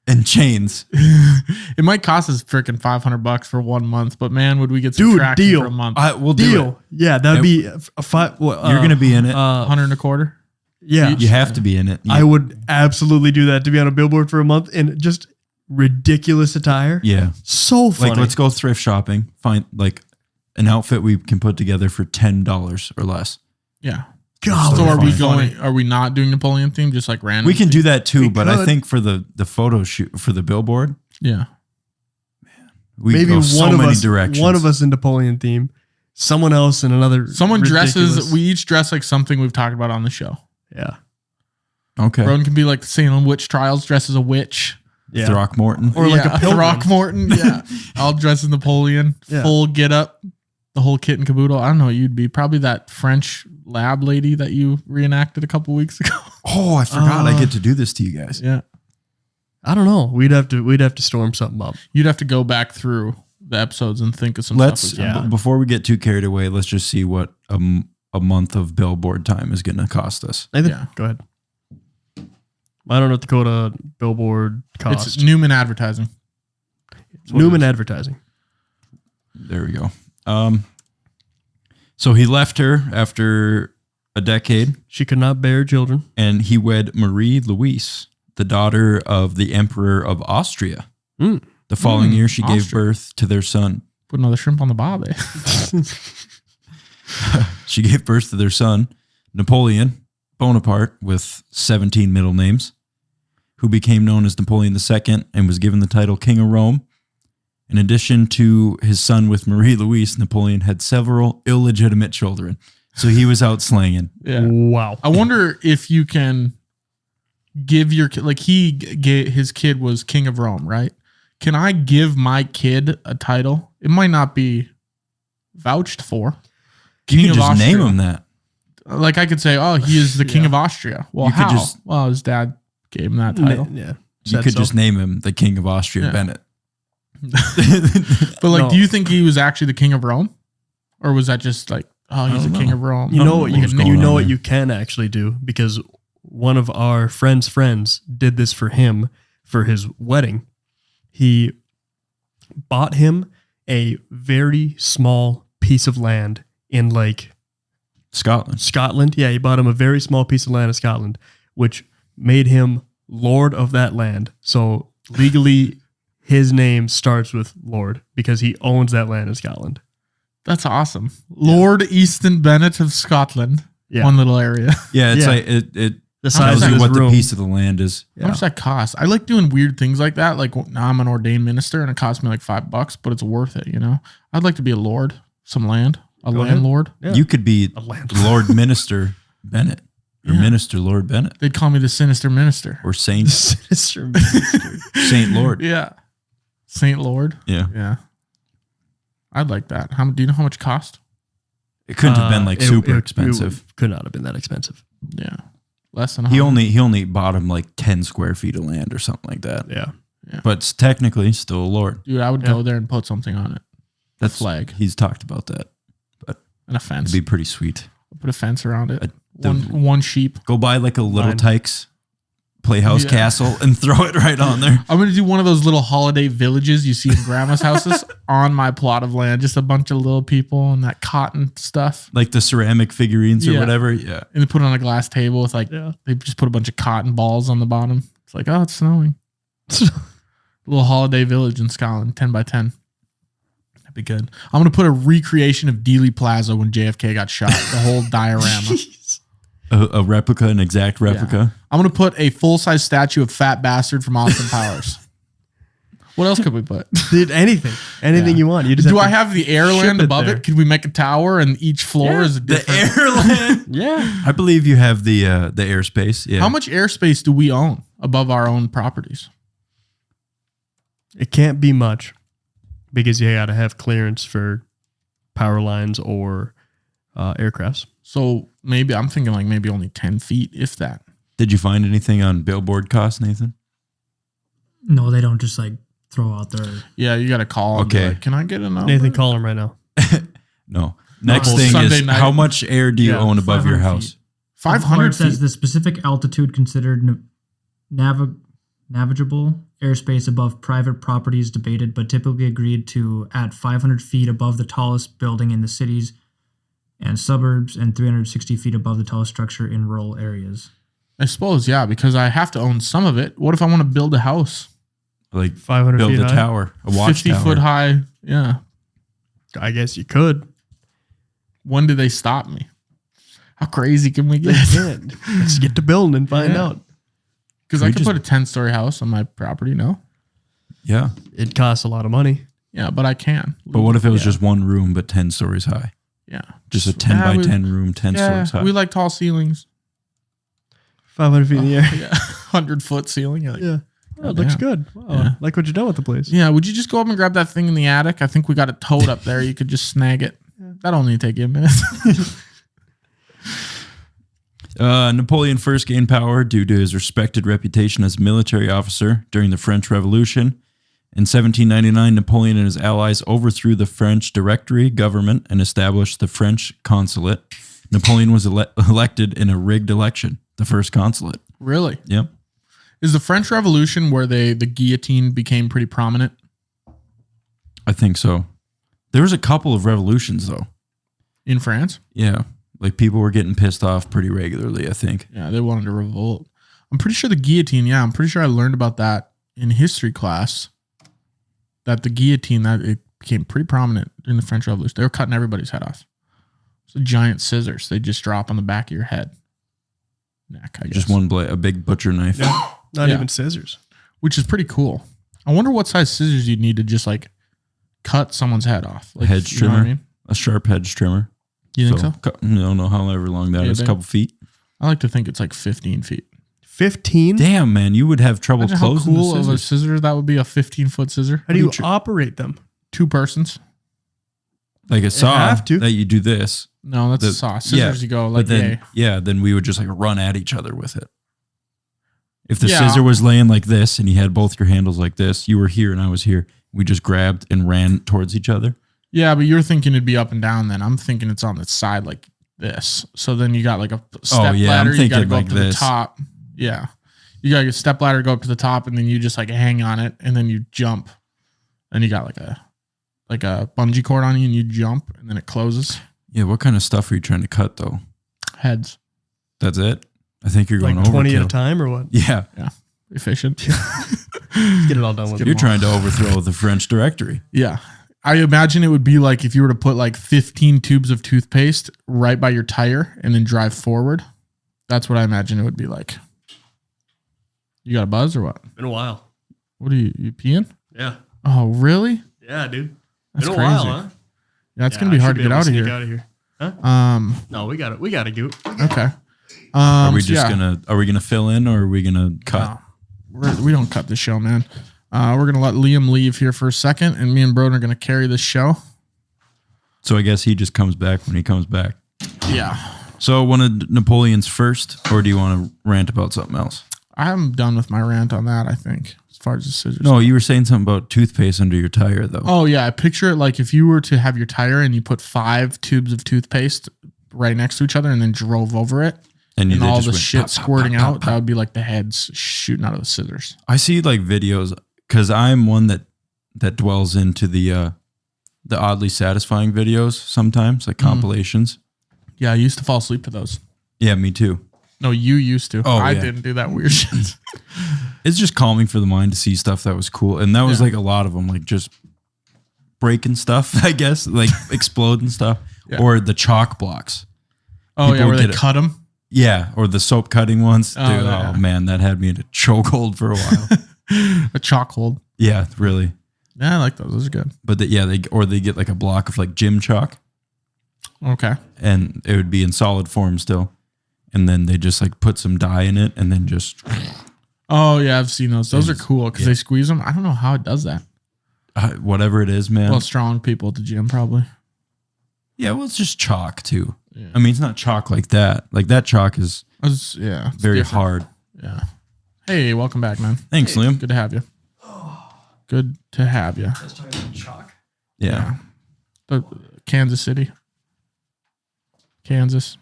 and chains. It might cost us freaking $500 for 1 month, but man, would we get some Dude, traction deal. for a month? We'll do it. Deal. Yeah, that'd be a five. You're gonna be in it. 100 and a quarter. Yeah. You have to be in it. I would absolutely do that to be on a billboard for a month in just ridiculous attire. Yeah. So funny. Like, let's go thrift shopping. Find like an outfit we can put together for $10 or less. Yeah. God, So that'd are we be going? funny. Are we not doing Napoleon theme? Just like random. We can do that too, We but I could. think for the photo shoot for the billboard, Yeah. we Maybe go so one of many us, directions. one of us in Napoleon theme, someone else in another. Someone ridiculous- dresses. We each dress like something we've talked about on the show. Yeah. Okay. Broden can be like the Salem witch trials, dressed as a witch. Yeah. Throckmorton. Or like a pilgrim. Throckmorton. Yeah. I'll dress as Napoleon. Yeah. Full get up. The whole kit and caboodle. I don't know what you'd be. Probably that French lab lady that you reenacted a couple weeks ago. Oh, I forgot. I get to do this to you guys. Yeah. I don't know. We'd have to storm something up. You'd have to go back through the episodes and think of some Let's stuff. we've done. before we get too carried away, let's just see what a month of billboard time is going to cost us. Nathan, Yeah. go ahead. I don't know Dakota billboard cost. It's Newman Advertising. Newman Advertising. There we go. So he left her after a decade, She could not bear children. and he wed Marie Louise, the daughter of the Emperor of Austria. Mm. The following year, she gave Austria. birth to their son. Put another shrimp on the bob, eh? She gave birth to their son, Napoleon Bonaparte, with 17 middle names, who became known as Napoleon II and was given the title King of Rome. In addition to his son with Marie Louise, Napoleon had several illegitimate children. So he was out slanging. Yeah. Wow. I wonder if you can give your kid, like his kid was King of Rome, right? Can I give my kid a title? It might not be vouched for. You could just name him that. Like I could say, oh, he is the King of Austria. Well, You could how? just- Well, his dad gave him that title. Yeah. You could just name him the King of Austria, Yeah. Bennett. But like, No. do you think he was actually the King of Rome? Or was that just like, oh, he's the don't King know. of Rome? You know what what's going you know on what there. you can actually do, because one of our friends' friends did this for him for his wedding. He bought him a very small piece of land in like Scotland. Scotland. Yeah, he bought him a very small piece of land in Scotland, which made him Lord of that land. So legally, his name starts with Lord because he owns that land in Scotland. That's awesome. Lord Easton Bennett of Scotland. Yeah. One little area. Yeah, it's Yeah. like it The How size much tells of you his what room. the piece of the land is. Yeah. How much that cost? I like doing weird things like that. Like now I'm an ordained minister and it costs me like $5, but it's worth it, you know? I'd like to be a lord, some land, a Go ahead. landlord. Yeah. You could be A land. Lord Minister Bennett or Yeah. Minister Lord Bennett They'd call me the sinister minister. or Saint Sinister. Saint Lord. Yeah. Saint Lord. Yeah. Yeah. I'd like that. Do you know how much it cost? It couldn't have been like super It expensive. could not have been that expensive. Yeah. Less than He 100. only bought him like 10 square feet of land or something like that. Yeah. But it's technically still a lord. Dude, I would Yeah. go there and put something on it. That's flag. He's talked about that. And a fence. It'd be pretty sweet. Put a fence around it. the- One sheep. Go buy like a little Mine. Tykes Playhouse Yeah. castle and throw it right on there. I'm going to do one of those little holiday villages you see in grandma's houses on my plot of land. Just a bunch of little people and that cotton stuff. Like the ceramic figurines or Yeah. whatever. Yeah. And they put it on a glass table with like, Yeah. they just put a bunch of cotton balls on the bottom. It's like, oh, it's snowing. Little holiday village in Scotland, 10 by 10. That'd be good. I'm going to put a recreation of Dealey Plaza when JFK got shot. The whole diorama. A replica, an exact replica. I'm going to put a full-size statue of Fat Bastard from Austin Powers. What else could we put? Dude, anything Yeah. you want. You just Do I to have the ship airland it above there. it? Could we make a tower and each floor is a The different? airland. Yeah. I believe you have the airspace. Yeah. How much airspace do we own above our own properties? It can't be much because you got to have clearance for power lines or aircrafts. So maybe I'm thinking like maybe only 10 feet, if that. Did you find anything on billboard costs, Nathan? No, they don't just like throw out their. Yeah, you got to call. And be Okay. like, can I get a number? Nathan, call him right now. No. Next Well, thing Sunday is night- how much air do you Yeah, own above your 500 house? feet. 500 It says feet. the specific altitude considered navigable airspace above private property is debated, but typically agreed to at 500 feet above the tallest building in the cities and suburbs and 360 feet above the tallest structure in rural areas. I suppose, yeah, because I have to own some of it. What if I want to build a house? Like 500 build feet a high? tower, a 50 watchtower. foot high. Yeah. I guess you could. When do they stop me? How crazy can we They get? can't. Let's get to building and find Yeah. out. Because Can I we could just- put a 10-story house on my property, no? Yeah. It costs a lot of money. Yeah, but I can. But what if it was Yeah. just one room but 10 stories high? Yeah. Just a 10 by we- 10 room, 10 Yeah, stories high. we like tall ceilings. 500 feet in the air. Yeah. 100-foot ceiling. You're like, Yeah. Oh, Oh, it looks damn. good. Wow. Yeah. Like what you done with the place. Yeah, would you just go up and grab that thing in the attic? I think we got it towed up there. You could just snag it. That'll only take you a minute. Napoleon first gained power due to his respected reputation as a military officer during the French Revolution. In 1799, Napoleon and his allies overthrew the French Directory government and established the French consulate. Napoleon was elected in a rigged election, the first consulate. Really? Yep. Is the French Revolution where the guillotine became pretty prominent? I think so. There was a couple of revolutions, though. In France? Yeah. Like people were getting pissed off pretty regularly, I think. Yeah, they wanted to revolt. I'm pretty sure the guillotine, yeah, I'm pretty sure I learned about that in history class. That the guillotine, that it became pretty prominent during the French Revolution. They were cutting everybody's head off. So giant scissors. They just drop on the back of your head. Neck, I guess. Just one blade, a big butcher knife. Yeah. Not Yeah. even scissors. Which is pretty cool. I wonder what size scissors you'd need to just like cut someone's head off. Like, Hedge you know what trimmer. I mean? A sharp hedge trimmer. You think so? Don't know however long that Yeah, is. A they- couple feet. I like to think it's like 15 feet. 15? Damn, man, you would have trouble Imagine how closing cool the of a scissors. scissor that would be, a 15-foot scissor. How do you operate them? 2 persons? Like a saw have to. that you do this. No, that's The- a saw. Scissors, yeah, you go But like, then, yay. then we would just like run at each other with it. If the Yeah. scissor was laying like this and you had both your handles like this, you were here and I was here. We just grabbed and ran towards each other. Yeah, but you're thinking it'd be up and down then. I'm thinking it's on the side like this. So then you got like a step I'm ladder. You got to thinking go like up to the this. top. Yeah. You got a step ladder, go up to the top, and then you just like hang on it, and then you jump. And you got like a bungee cord on you, and you jump, and then it closes. Yeah, what kind of stuff are you trying to cut though? Heads. That's it? I think you're going Like 20 at a overkill. time or what? Yeah, Efficient. Get it all done with. you're trying to overthrow the French Directory. Yeah. I imagine it would be like if you were to put like 15 tubes of toothpaste right by your tire and then drive forward. That's what I imagine it would be like. You got a buzz or what? Been a while. What are you peeing? Yeah. Oh, really? Yeah, dude. That's Been a crazy. while, huh? Yeah, it's Yeah, gonna be I hard should to get able out of sneak here. out of here. No, we got it. We got to go. Okay. Are we so just yeah. are we gonna fill in or are we gonna cut? No, we don't cut the show, man. We're gonna let Liam leave here for a second, and me and Broden are gonna carry this show. So I guess he just comes back when he comes back. Yeah. So one of Napoleon's first, or do you want to rant about something else? I'm done with my rant on that, I think, as far as the scissors. No, you were saying something about toothpaste under your tire though. Oh, yeah. I picture it like if you were to have your tire and you put 5 tubes of toothpaste right next to each other and then drove over it and and they all just the went shit pop, pop, squirting pop, out, pop, that would be like the heads shooting out of the scissors. I see like videos because I'm one that dwells into the oddly satisfying videos sometimes, like compilations. Yeah, I used to fall asleep to those. Yeah, me too. No, you used to. Oh, I yeah. didn't do that weird shit. It's just calming for the mind to see stuff that was cool, and that was Yeah. like a lot of them, like just breaking stuff, I guess, like exploding stuff, Yeah. or the chalk blocks. Oh, People yeah, where would they get it. cut them. Yeah, or the soap cutting ones. Oh, Dude, yeah. oh man, that had me in a chokehold for a while. A chalk hold. Yeah, really. Yeah, I like those. Those are good. But they get like a block of like gym chalk, Okay. and it would be in solid form still, and then they just like put some dye in it, and then just Oh, yeah, I've seen those. Those are cool because Yeah. they squeeze them. I don't know how it does that. whatever it is, man. Well, strong people at the gym probably. Yeah, well, it's just chalk too. Yeah. I mean, it's not chalk like that. Like that chalk is Yeah. it's very different. hard. Yeah. Hey, welcome back, man. Thanks, Liam. Good to have you. Good to have you. Let's talk about chalk. Yeah. Kansas City. Kansas.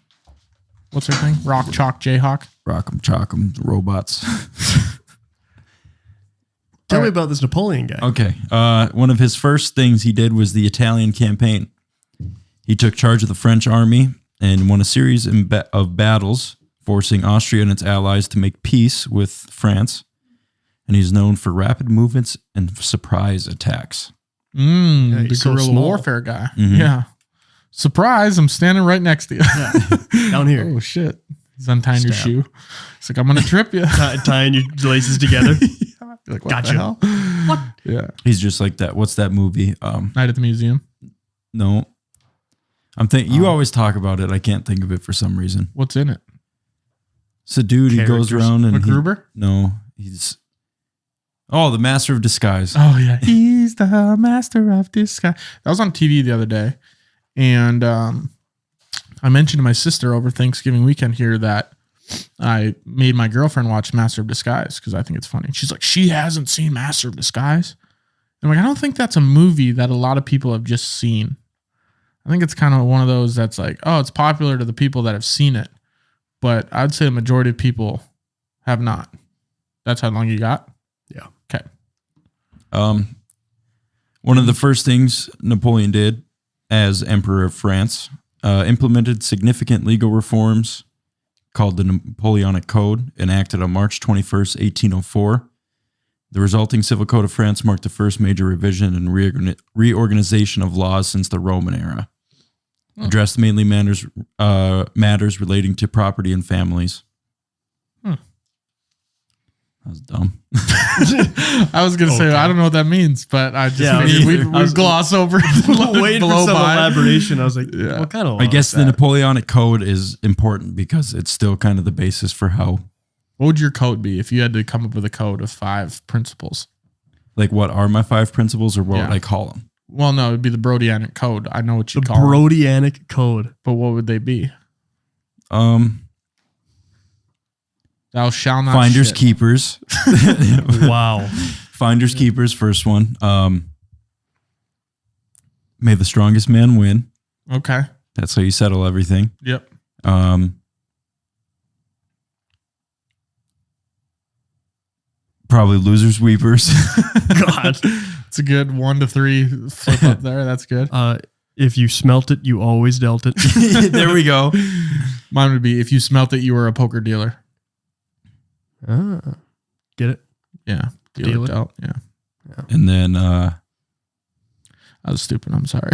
What's her thing? Rock, chalk, Jayhawk. Rock 'em, chalk 'em, robots. Tell me right. about this Napoleon guy. Okay. One of his first things he did was the Italian campaign. He took charge of the French army and won a series of battles, forcing Austria and its allies to make peace with France. And he's known for rapid movements and surprise attacks. Yeah, The he's so guerrilla small. warfare guy. Mhm. Yeah. Surprise, I'm standing right next to you. Yeah. Down here. Oh, shit. He's untying your Stab. shoe. It's like, I'm going to trip you. Tying your laces together. You're like, what Gotcha. the hell? What? Yeah. He's just like that. What's that movie? Night at the Museum. No. I'm thinking you always talk about it. I can't think of it for some reason. What's in it? It's a dude. He goes Characters. around and MacGruber? he's the Master of Disguise. Oh, yeah. He's the master of disguise. That was on TV the other day. And I mentioned to my sister over Thanksgiving weekend here that I made my girlfriend watch Master of Disguise because I think it's funny. She's like, she hasn't seen Master of Disguise. I'm like, I don't think that's a movie that a lot of people have just seen. I think it's kind of one of those that's like, oh, it's popular to the people that have seen it. But I'd say the majority of people have not. That's how long you got? Yeah. Okay. One of the first things Napoleon did as Emperor of France, implemented significant legal reforms called the Napoleonic Code, enacted on March 21st, 1804. The resulting Civil Code of France marked the first major revision and reorganization of laws since the Roman era. Address mainly matters relating to property and families. That was dumb. I was going to say, I don't know what that means, but I just figured we'd gloss over it. Waiting for some elaboration. I was like, what kind of law I guess is the that? Napoleonic Code is important because it's still kind of the basis for how. What would your code be if you had to come up with a code of 5 principles? Like, what are my 5 principles, or what would I call them? Well, no, it'd be the Brodianic Code. I know what you The call it. Brodianic Code. But what would they be? Thou shalt not finders, shit. keepers. Wow. Finders, keepers, first one. May the strongest man win. Okay. That's how you settle everything. Yep. Probably losers, weepers. God. It's a good 1 to 3 flip up there. That's good. If you smelt it, you always dealt it. There we go. Mine would be if you smelt it, you were a poker dealer. Get it? Yeah. Deal it. Dealt. Yeah. And then I was stupid. I'm sorry.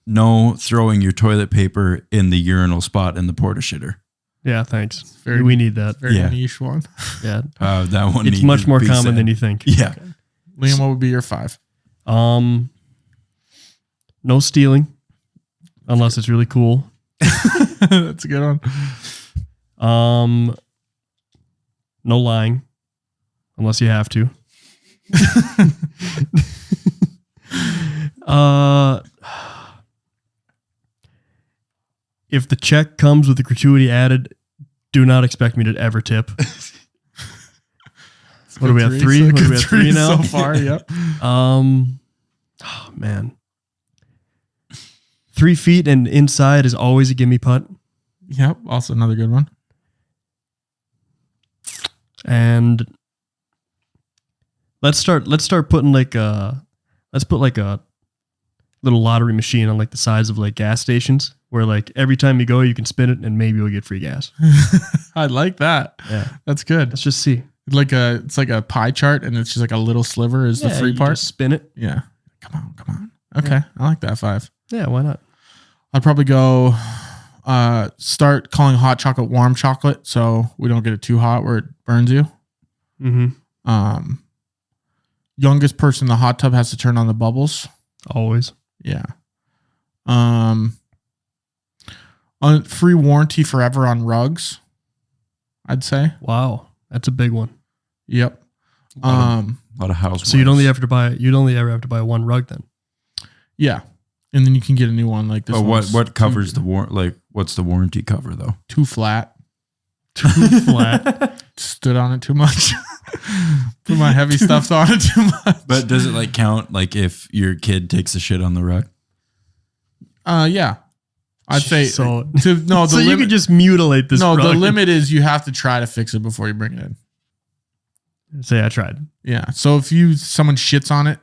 no throwing your toilet paper in the urinal spot in the porta shitter. Yeah, thanks. Very- we need that. Very Yeah. niche one. Yeah. That one. It's needed much to more be common said. than you think. Yeah. Liam, what would be your 5? No stealing unless it's really cool. That's a good one. No lying unless you have to. If the check comes with a gratuity added, do not expect me to ever tip. What do we have? 3? What do we have? 3 now? So far, yep. Oh man. 3 feet and inside is always a gimme putt. Yep. Also another good one. And let's start putting let's put like a little lottery machine on like the size of like gas stations where like every time you go you can spin it and maybe you'll get free gas. I like that. Yeah. That's good. Let's just see. It's like a pie chart and it's just like a little sliver is the free you part. just spin it. Yeah. Come on. Okay. I like that 5. Yeah, why not? I'd probably go start calling hot chocolate warm chocolate so we don't get it too hot where it burns you. Mm-hmm. Youngest person in the hot tub has to turn on the bubbles. Always. Yeah. On free warranty forever on rugs, I'd say. Wow. That's a big one. Yep. A lot of housework. So you'd only ever have to buy one rug then. Yeah. And then you can get a new one like this. But one's what covers the like what's the warranty cover though? too flat. Too flat. Stood on it too much. Put my heavy stuff on it too much. But does it like count like if your kid takes a shit on the rug? Yeah. I'd say So- so you limit, could just mutilate this no, the rug. limit is you have to try to fix it before you bring it in. Say I tried. Yeah. So if someone shits on it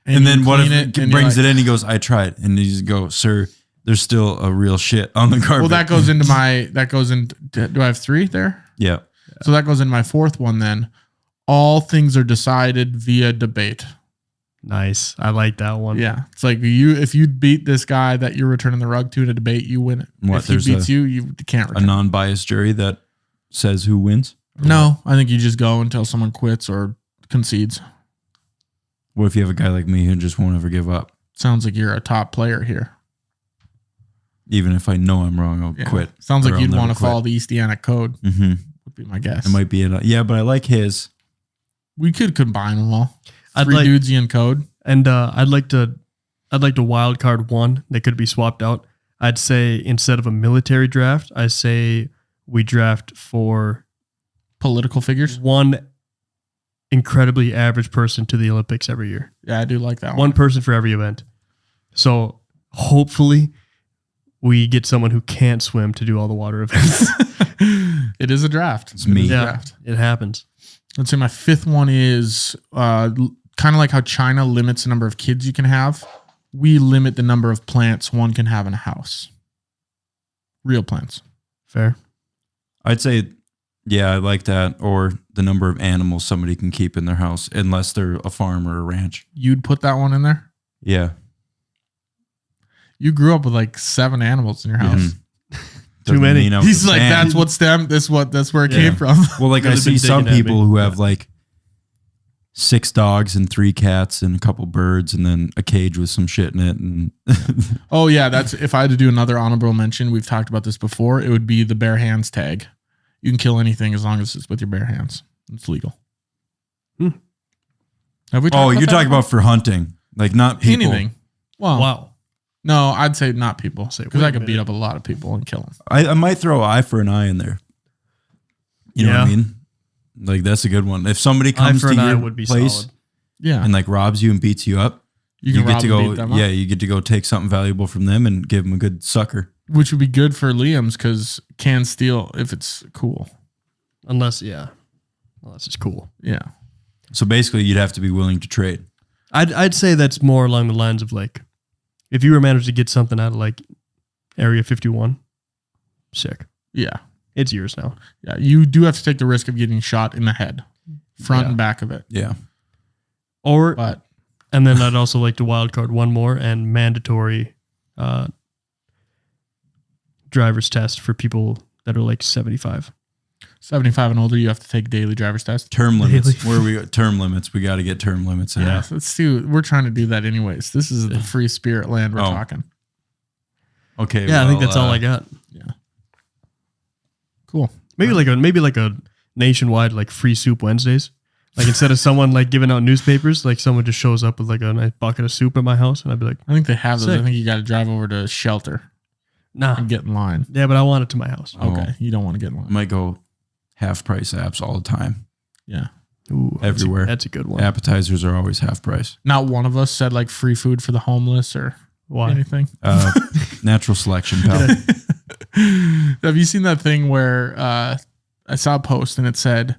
And then what if it it brings it in? He goes, "I tried," and you just go, "Sir, there's still a real shit on the carpet." Well, that goes into do I have 3 there? Yeah. So that goes in my 4th one then. All things are decided via debate. Nice. I like that one. Yeah. It's like if you beat this guy that you're returning the rug to in a debate, you win it. What, if he there's beats you can't A return. non-biased jury that says who wins. No, I think you just go until someone quits or concedes. What if you have a guy like me who just won't ever give up? Sounds like you're a top player here. Even if I know I'm wrong, I'll Yeah. quit. Sounds Or like I'll you'd never want to quit. follow the Eastianic code, Mm-hmm. would be my guess. It might be yeah, but I like his. We could combine them all. I'd 3 like- dudes in code. And I'd like to wild card one. They could be swapped out. I'd say instead of a military draft, I say we draft for Political figures. one incredibly average person to the Olympics every year. Yeah, I do like that One person for every event. So hopefully we get someone who can't swim to do all the water events. It is a draft. It's me. It is a Yeah, draft. it happens. Let's say my 5th one is kind of like how China limits the number of kids you can have. We limit the number of plants one can have in a house. Real plants. Fair. I'd say, yeah, I like that. Or the number of animals somebody can keep in their house, unless they're a farm or a ranch. You'd put that one in there? Yeah. You grew up with like 7 animals in your house. Doesn't many. mean I was He's a like, fan. that's what's them. That's where it came from. Well, like I Guys see been some digging at people me. who have like 6 dogs and 3 cats and a couple birds and then a cage with some shit in it. And Oh yeah, that's if I had to do another honorable mention. We've talked about this before. It would be the bare hands tag. You can kill anything as long as it's with your bare hands. It's legal. Have we? oh, talked you're that talking before? about for hunting, like not people. anything. Well, Wow. no, I'd say not people Say, because wait I a could beat minute. up a lot of people and kill them. I might throw eye for an eye in there. You know what I Yeah. mean? Like that's a good one. If somebody Eye comes for to an eye your would be place solid. Yeah, and like robs you and beats you up, you can get rob to and go. beat them up. Yeah, you get to go take something valuable from them and give them a good sucker. Which would be good for Liam's because can steal if it's cool. Unless it's cool. Yeah, So basically, you'd have to be willing to trade. I'd say that's more along the lines of like, if you were managed to get something out of like Area 51, sick. yeah, It's yours now. yeah. You do have to take the risk of getting shot in the head, front Yeah. and back of it. Yeah. Or But and then I'd also like to wild card one more and mandatory driver's test for people that are like 75. 75 and older, you have to take daily driver's test. Term limits. Really? Where we term limits? We got to get term limits. In Yeah, there. let's do. We're trying to do that anyways. This is the free spirit land we're Oh. talking. Okay. Yeah, I think well, that's all I got. Cool. Maybe like a nationwide like free soup Wednesdays. Like instead of someone like giving out newspapers, like someone just shows up with like a nice bucket of soup at my house, and I'd be like, I think they have those. Sick. I think you got to drive over to shelter nah, and get in line. yeah, but I want it to my house. Oh. Okay, you don't want to get in I line. might go half price apps all the time. Yeah. Ooh, Everywhere. That's a good one. Appetizers are always half price. Not one of us said like free food for the homeless or Why? anything. Natural selection, pal. Have you seen that thing where I saw a post and it said,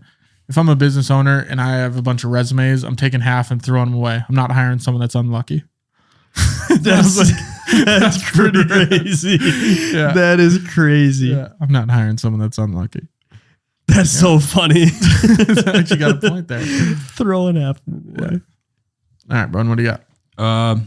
if I'm a business owner and I have a bunch of resumes, I'm taking half and throwing them away. I'm not hiring someone that's unlucky. That's pretty good. crazy. Yeah. That is crazy. Yeah, I'm not hiring someone that's unlucky. That's so funny. It's actually got a point there. Throwing half away. All right, Broden, what do you got?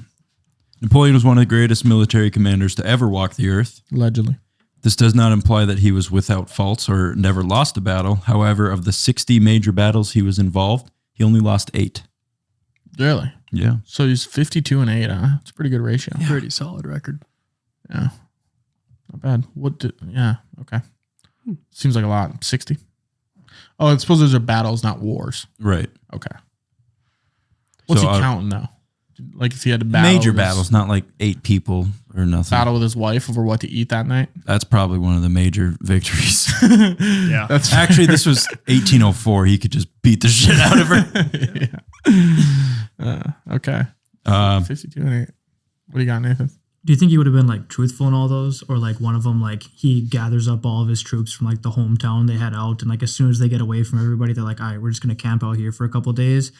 Napoleon was one of the greatest military commanders to ever walk the earth. Allegedly. This does not imply that he was without faults or never lost a battle. However, of the 60 major battles he was involved, he only lost 8. Really? Yeah. So he's 52 and 8, huh? It's a pretty good ratio. Pretty solid record. Yeah. Not bad. Yeah. Okay. Seems like a lot. 60. Oh, I suppose those are battles, not wars. Right. Okay. What's So, he counting though? Like if he had to battle Major with battles, not like 8 people or nothing. battle with his wife over what to eat that night. That's probably one of the major victories. Yeah. That's Actually, this was 1804. He could just beat the shit out of her. okay. 52 and 8. What do you got, Nathan? Do you think he would have been like truthful in all those, or like one of them, like he gathers up all of his troops from like the hometown they had out, and like as soon as they get away from everybody, they're like, all right, we're just gonna camp out here for a couple of days,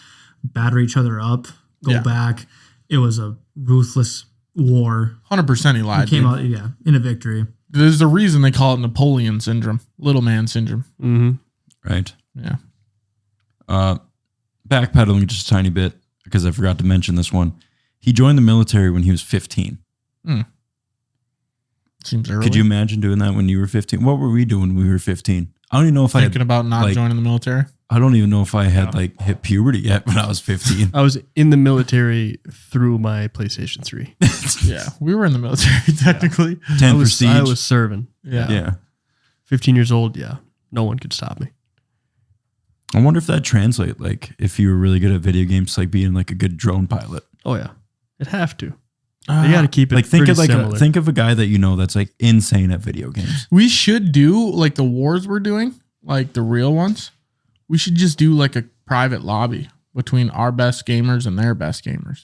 batter each other up, go Yeah. back. It was a ruthless war. 100% he He lied. came Dude. out, in a victory. There's a reason they call it Napoleon syndrome, little man syndrome. Mm-hmm. Right. Yeah. Backpedaling just a tiny bit because I forgot to mention this one. He joined the military when he was 15. Seems early. Could you imagine doing that when you were 15? What were we doing when we were 15? I don't even know if thinking about not like- joining the military? I don't even know if I had like hit puberty yet when I was 15. I was in the military through my PlayStation 3. Yeah. We were in the military technically. 10 I prestige. was serving. Yeah. yeah. 15 years old. Yeah. No one could stop me. I wonder if that translate like if you were really good at video games, like being like a good drone pilot. Oh yeah. It'd have to. They got to keep it Like think pretty of like similar. think of a guy that you know that's like insane at video games. We should do like the wars we're doing, like the real ones. We should just do like a private lobby between our best gamers and their best gamers.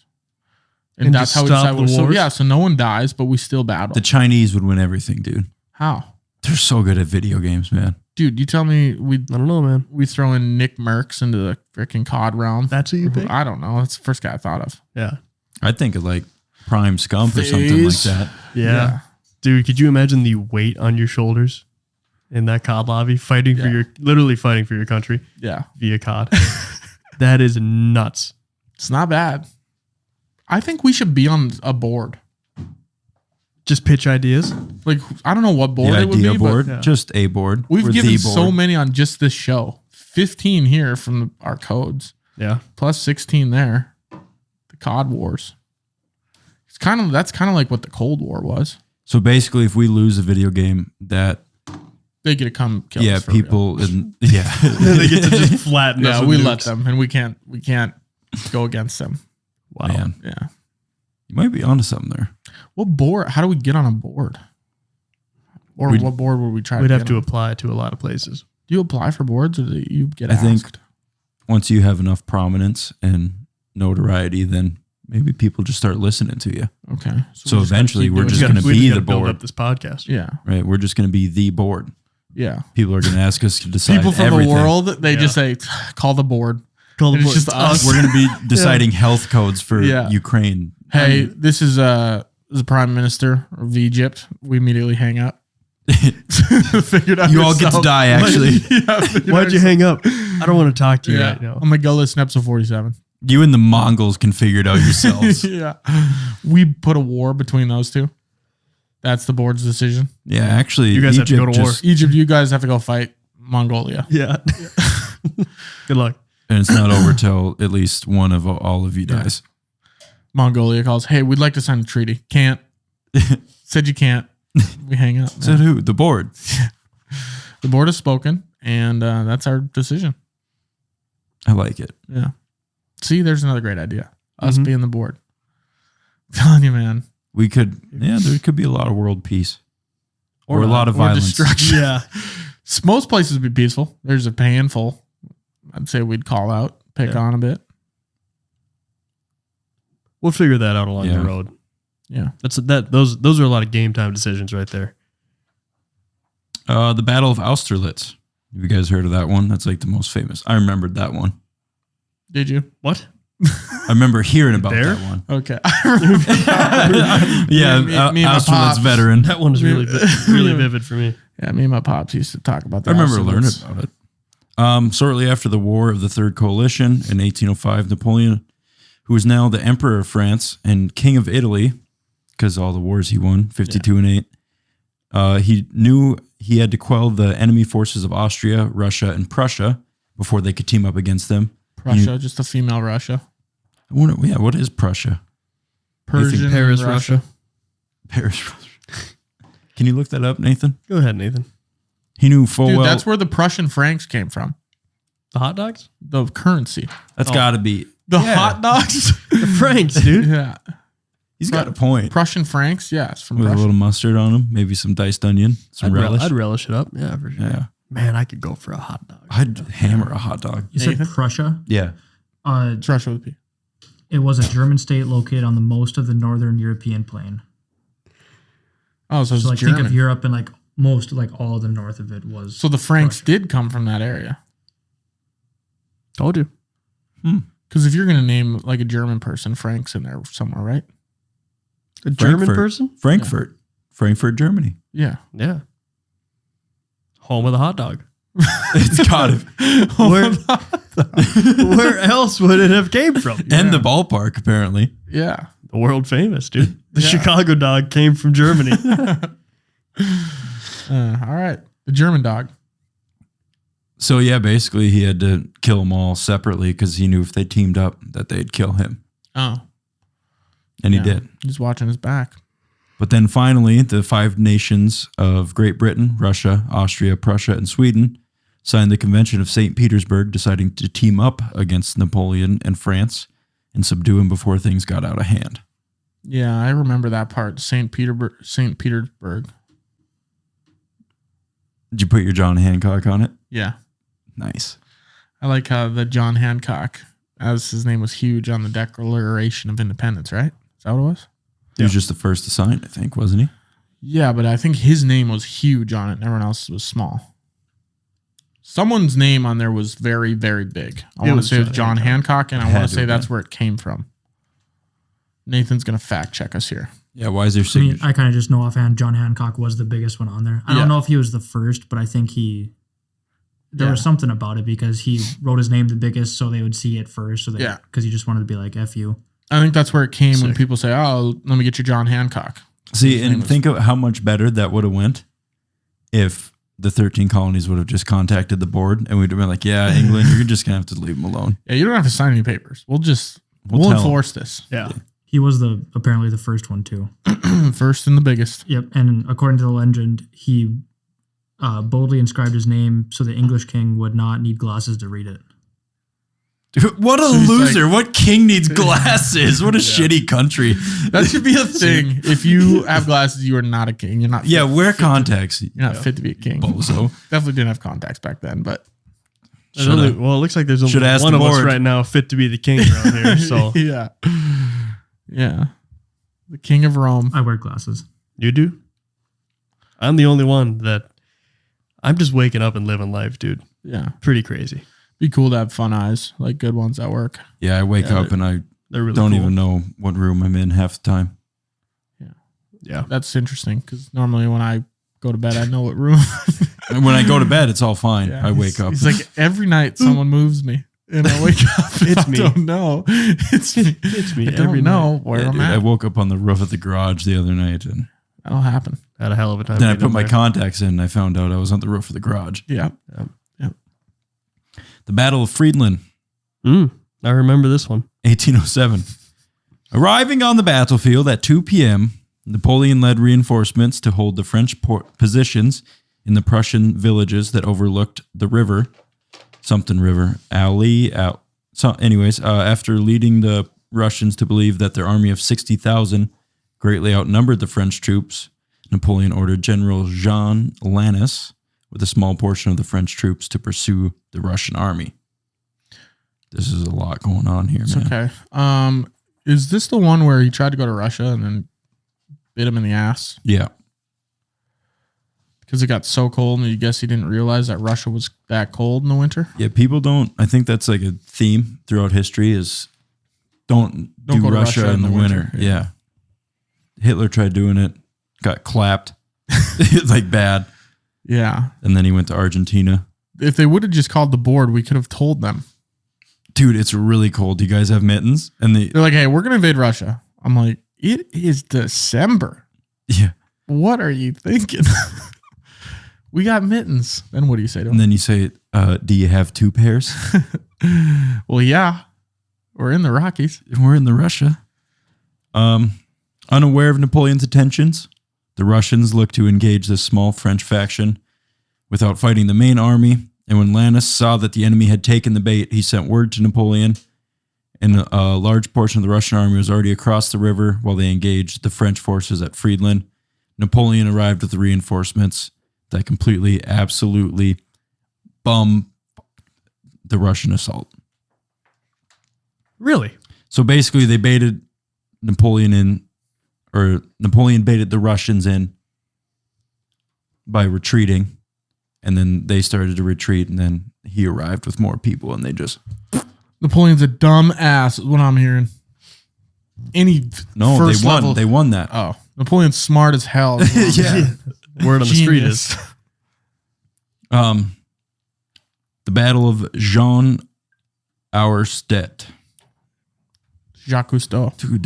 And that's just how we stop decide. the So wars? yeah, so no one dies, but we still battle. The Chinese would win everything, dude. How? They're so good at video games, man. Dude, you tell me I don't know, man. we throw in Nick Merckx into the freaking COD realm. That's who you pick? I don't know. That's the first guy I thought of. Yeah. I think of like Prime Scump or something like Phase. that. Yeah. Dude, could you imagine the weight on your shoulders in that COD lobby fighting for Yeah. literally fighting for your country Yeah. via COD? That is nuts. It's not bad. I think we should be on a board. Just pitch ideas. Like, I don't know what board The it would idea be, board, but yeah. just a board. we've Or given the so board. many on just this show. 15 here from our codes, Yeah. plus 16 there. The COD Wars. That's kind of like what the Cold War was. So basically, if we lose a video game, that They get to come kill us for people, and yeah, They get to just flatten real. us. Yeah, with we nukes. let them, and we can't go against them. Wow. man, Yeah. you might be onto something there. What board? How do we get on a board? Or what board would we try? We'd to have get to on? apply to a lot of places. Do you apply for boards, or do you get I asked? think once you have enough prominence and notoriety, then maybe people just start listening to you. Okay. So we just gotta eventually keep we're doing just it. gonna We be gotta the build board. up this podcast. Yeah. Right? We're just going to be the board. Yeah. People are going to ask us to decide People from everything. the world, they Yeah. just say, call the board. Call And the it's board. just us. We're going to be deciding health codes for Yeah. Ukraine. Hey, this is the Prime Minister of Egypt. We immediately hang up. Figured out You all get to yourself. die, actually. Yeah, figured Why'd out you hang up? I don't want to talk to you Yeah. right now. I'm going to go listen to episode 47. You and the Mongols can figure it out yourselves. Yeah. We put a war between those two. That's the board's decision. Yeah, actually, You guys have to go to war. Egypt, you guys have to go fight Mongolia. Yeah. Good luck. And it's not over till at least one of all of you dies. Mongolia calls, hey, we'd like to sign a treaty. Can't. Said you can't. We hang up. Said who? The board. The board has spoken, and that's our decision. I like it. Yeah. See, there's another great idea. Us Mhm. being the board. I'm telling you, man. We could, there could be a lot of world peace. Or a not. lot of Or violence. destruction. Yeah. Most places would be peaceful. There's a handful. I'd say we'd call out, pick Yeah. on a bit. We'll figure that out along Yeah. the road. Yeah. Those are a lot of game time decisions right there. The Battle of Austerlitz. Have you guys heard of that one? That's like the most famous. I remembered that one. Did you? What? I remember hearing about There? that one. Okay. I remember that. Yeah, me and my Austerlitz pops. veteran. That one is really really vivid for me. Yeah, me and my pops used to talk about that. I remember learning about it. Shortly after the War of the Third Coalition in 1805, Napoleon, who was now the Emperor of France and King of Italy, because all the wars he won, 52 and 8, he knew he had to quell the enemy forces of Austria, Russia, and Prussia before they could team up against them. Prussia, just a female Russia. I wonder, what is Prussia? Persian Paris, Russia. Paris, Russia. Can you look that up, Nathan? Go ahead, Nathan. He knew full Dude, well. that's where the Prussian francs came from. The hot dogs? The currency. That's got to be. The Yeah. hot dogs? The Franks, dude. Yeah. He's got a point. Prussian francs? Yeah, it's from With a Prussia. little mustard on them, maybe some diced onion, some relish. I'd relish it up. Yeah, for sure. Yeah. Man, I could go for a hot dog. I'd hammer a hot dog. You said Nathan? Prussia. Yeah. It's Russia with a P. It was a German state located on the most of the northern European plain. Oh, so it's So like German. think of Europe and like most like all the north of it was. So the Franks did come from that area. Told you. Because if you're going to name like a German person, Frank's in there somewhere, right? A German Frankfurt. person? Frankfurt. Frankfurt, Germany. Yeah. Yeah. Home of the hot dog. It's got it. Where else would it have came from? And the ballpark, apparently. Yeah. The world famous, dude. The Yeah. Chicago dog came from Germany. All right. The German dog. So, yeah, basically he had to kill them all separately because he knew if they teamed up that they'd kill him. Oh. And Yeah. he did. He's watching his back. But then finally, the 5 nations of Great Britain, Russia, Austria, Prussia, and Sweden signed the Convention of St. Petersburg, deciding to team up against Napoleon and France and subdue him before things got out of hand. Yeah, I remember that part. St. Petersburg. Did you put your John Hancock on it? Yeah. Nice. I like how the John Hancock, as his name was huge on the Declaration of Independence, right? Is that what it was? He was just the first to sign, I think, wasn't he? Yeah, but I think his name was huge on it and everyone else was small. Someone's name on there was very, very big. I It want to was say it was John John Hancock, and I Had want to to say have that's been. where it came from. Nathan's going to fact check us here. Yeah, why is there I mean, signature? I kind of just know offhand John Hancock was the biggest one on there. I Yeah. don't know if he was the first, but I think there Yeah. was something about it because he wrote his name the biggest so they would see it first. So Yeah. because he just wanted to be like, F you. I think that's where it came when Sick. people say, oh, let me get your John Hancock. See, and think of how much better that would have went if the 13 colonies would have just contacted the board and we'd have been like, yeah, England, you're just going to have to leave them alone. Yeah, you don't have to sign any papers. We'll tell enforce this. Yeah. He was apparently the first one too. First and the biggest. Yep. And according to the legend, he boldly inscribed his name so the English king would not need glasses to read it. Dude, what a loser. What king needs glasses? What a shitty country. That should be a thing. If you have glasses, you are not a king. You're not. Wear contacts. You're not fit to be a king. Bozo. Definitely didn't have contacts back then, but. It looks like there's only one of us right now fit to be the king around here. So yeah. The king of Rome. I wear glasses. You do? I'm the only one that I'm just waking up and living life, dude. Yeah. Pretty crazy. Be cool to have fun eyes, like good ones at work. Yeah, I wake up and I really don't cool. even know what room I'm in half the time. Yeah. That's interesting because normally when I go to bed, I know what room. And when I go to bed, it's all fine. Yeah, I wake up. He's like, every night someone moves me and I wake up. It's me. I don't know. It's me. It's me I every don't know night. where Yeah, I'm dude, at. I woke up on the roof of the garage the other night and That'll happen. Had a hell of a time. then I being put up my there. contacts in and I found out I was on the roof of the garage. Yeah. The Battle of Friedland, I remember this one. 1807. Arriving on the battlefield at 2 p.m., Napoleon led reinforcements to hold the French positions in the Prussian villages that overlooked the river, something river, after leading the Russians to believe that their army of 60,000 greatly outnumbered the French troops, Napoleon ordered General Jean Lannes with a small portion of the French troops to pursue the Russian army. This is a lot going on here, It's man. okay. Is this the one where he tried to go to Russia and then bit him in the ass? Yeah. Because it got so cold and you guess he didn't realize that Russia was that cold in the winter? Yeah, people don't. I think that's like a theme throughout history is don't Don't do go to Russia Russia in the winter. Yeah. Hitler tried doing it, got clapped. It's like bad. Yeah. And then he went to Argentina. If they would have just called the board, we could have told them. Dude, it's really cold. You guys have mittens? And They're like, hey, we're going to invade Russia. I'm like, it is December. yeah. What are you thinking? We got mittens. Then what do you say to And them? then you say, do you have 2 pairs? Well, yeah. We're in the Rockies. We're in the Russia. Unaware of Napoleon's intentions, the Russians looked to engage this small French faction without fighting the main army. And when Lannes saw that the enemy had taken the bait, he sent word to Napoleon. And a large portion of the Russian army was already across the river while they engaged the French forces at Friedland. Napoleon arrived with the reinforcements that completely, absolutely bum the Russian assault. Really? So basically, they baited Napoleon in, or Napoleon baited the Russians in by retreating, and then they started to retreat, and then he arrived with more people, and they just Napoleon's a dumb ass, is what I'm hearing. Any no, first they won. level. They won that. Oh, Napoleon's smart as hell. Yeah. Word on the street Genius. is The Battle of Jean Auerstedt. Jacques Cousteau. Dude,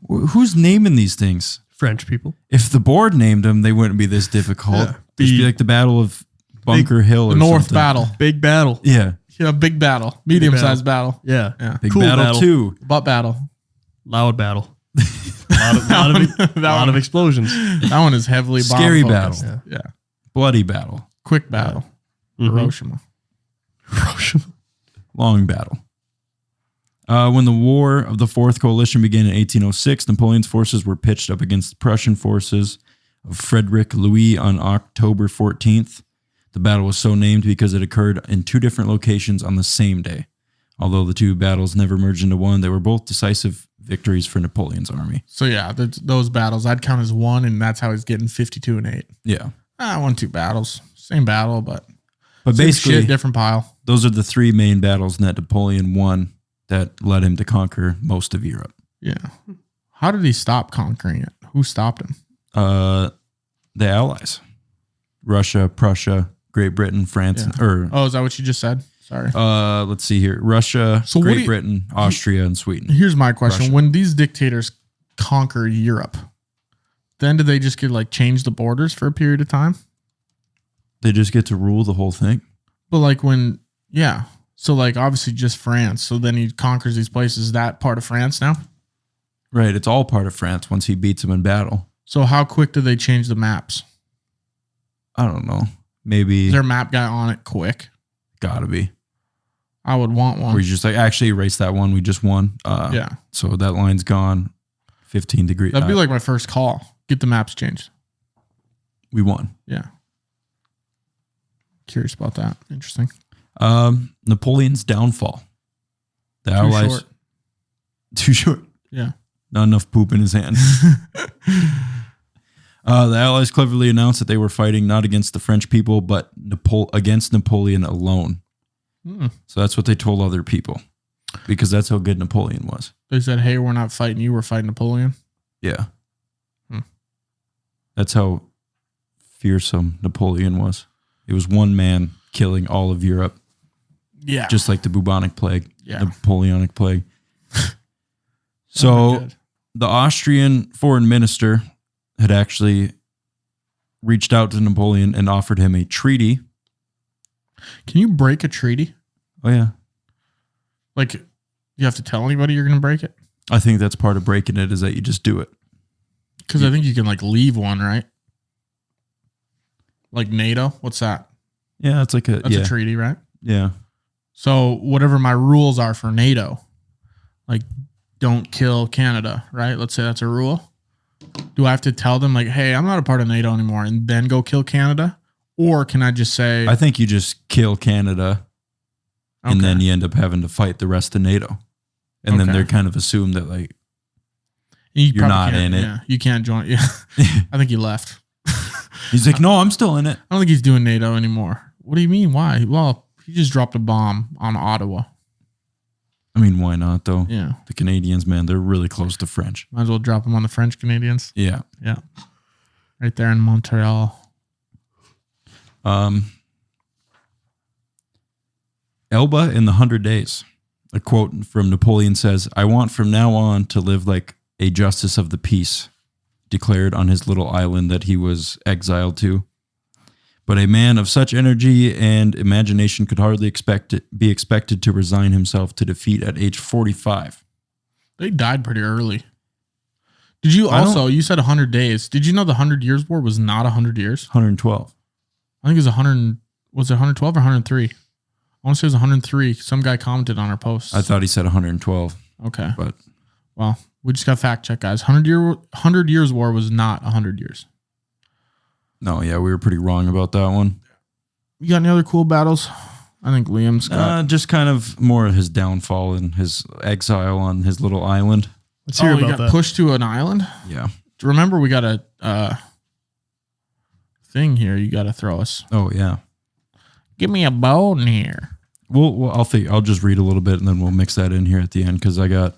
who's naming these things? French people. If the board named them, they wouldn't be this difficult. Yeah. It'd be like the Battle of Bunker Hill or The North something. Battle. Big battle. Yeah. Yeah, big battle. Medium-sized battle. Yeah. Yeah. Big Cool battle, battle. too. Butt battle. Loud battle. lot of explosions. That one is heavily bomb Scary focused. battle. Yeah. Bloody battle. Quick battle. Mhm. Hiroshima. Long battle. When the War of the Fourth Coalition began in 1806, Napoleon's forces were pitched up against the Prussian forces of Frederick Louis on October 14th. The battle was so named because it occurred in 2 different locations on the same day. Although the 2 battles never merged into one, they were both decisive victories for Napoleon's army. So yeah, those battles I'd count as one, and that's how he's getting 52 and 8. Yeah. I won 2 battles. Same battle, but But same basically, shit, different pile. those are the 3 main battles that Napoleon won that led him to conquer most of Europe. Yeah. How did he stop conquering it? Who stopped him? The Allies. Russia, Prussia, Great Britain, France, or Oh, is that what you just said? Sorry. let's see here. Russia, So what do Great you- Britain, Austria, and Sweden. Here's my question. Russia. When these dictators conquer Europe, then do they just get like change the borders for a period of time? They just get to rule the whole thing. But like yeah. So like obviously just France. So then he conquers these places. Is that part of France now? Right. It's all part of France once he beats them in battle. So how quick do they change the maps? I don't know. Maybe. Is there a map guy on it quick? Gotta be. I would want one. Or you just like, actually erase that one. We just won. Yeah. So that line's gone 15 degrees. That'd be like my first call. Get the maps changed. We won. Yeah. Curious about that. Interesting. Napoleon's downfall. The Too Allies. short. Too short. Yeah. Not enough poop in his hand. The Allies cleverly announced that they were fighting not against the French people, but against Napoleon alone. So that's what they told other people, because that's how good Napoleon was. They said, hey, we're not fighting you. We're fighting Napoleon. Yeah. That's how fearsome Napoleon was. It was one man killing all of Europe. Yeah. Just like the bubonic plague. Yeah. Napoleonic plague. So the Austrian foreign minister had actually reached out to Napoleon and offered him a treaty. Can you break a treaty? Oh, yeah. Like, you have to tell anybody you're going to break it? I think that's part of breaking it, is that you just do it. Because I think you can like leave one, right? Like NATO. What's that? Yeah, it's like That's a treaty, right? Yeah. So whatever my rules are for NATO, like don't kill Canada, right? Let's say that's a rule. Do I have to tell them like, hey, I'm not a part of NATO anymore, and then go kill Canada? Or can I just say... I think you just kill Canada, and then you end up having to fight the rest of NATO. And then they're kind of assumed that like you're not in it. Yeah, you can't join. Yeah. I think he left. He's like, no, I'm still in it. I don't think he's doing NATO anymore. What do you mean? Why? Well, he just dropped a bomb on Ottawa. I mean, why not though? Yeah. The Canadians, man, they're really close to French. Might as well drop him on the French Canadians. Yeah. Yeah. Right there in Montreal. Elba in the 100 Days. A quote from Napoleon says, I want from now on to live like a justice of the peace, declared on his little island that he was exiled to. But a man of such energy and imagination could hardly be expected to resign himself to defeat at age 45. They died pretty early. Did you also, you said 100 days. Did you know the 100 Years' War was not 100 years? 112. I think it was 100. Was it 112 or 103? I want to say it was 103. Some guy commented on our post. I thought he said 112. Okay. But well, we just got fact check, guys. 100 Years' War was not 100 years. No, yeah, we were pretty wrong about that one. You got any other cool battles? I think Liam's got. Just kind of more of his downfall and his exile on his little island. Let's hear he about got that. pushed to an island? Yeah. Remember, we got a thing here you got to throw us. Oh, yeah. Give me a bone here. Well, I'll just read a little bit and then we'll mix that in here at the end because I got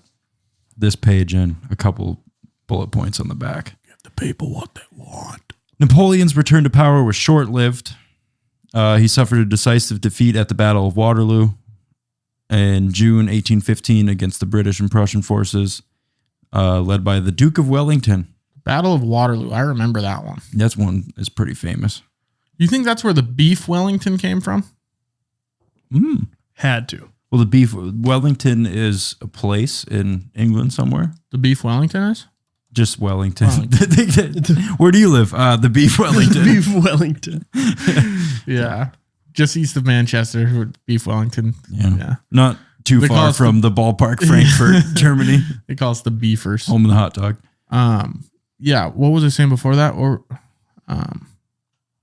this page and a couple bullet points on the back. Give the people what they want. Napoleon's return to power was short-lived. He suffered a decisive defeat at the Battle of Waterloo in June 1815 against the British and Prussian forces, led by the Duke of Wellington. Battle of Waterloo. I remember that one. That's one is pretty famous. You think that's where the beef Wellington came from? Had to. Well, the beef Wellington is a place in England somewhere. The beef Wellington is? Just Wellington. Where do you live? The beef Wellington. Beef Wellington. Yeah. Just east of Manchester, beef Wellington. Yeah. Not too They call far us from the ballpark, Frankfurt, Germany. They call us the beefers. Home of the hot dog. Yeah. What was I saying before that? Or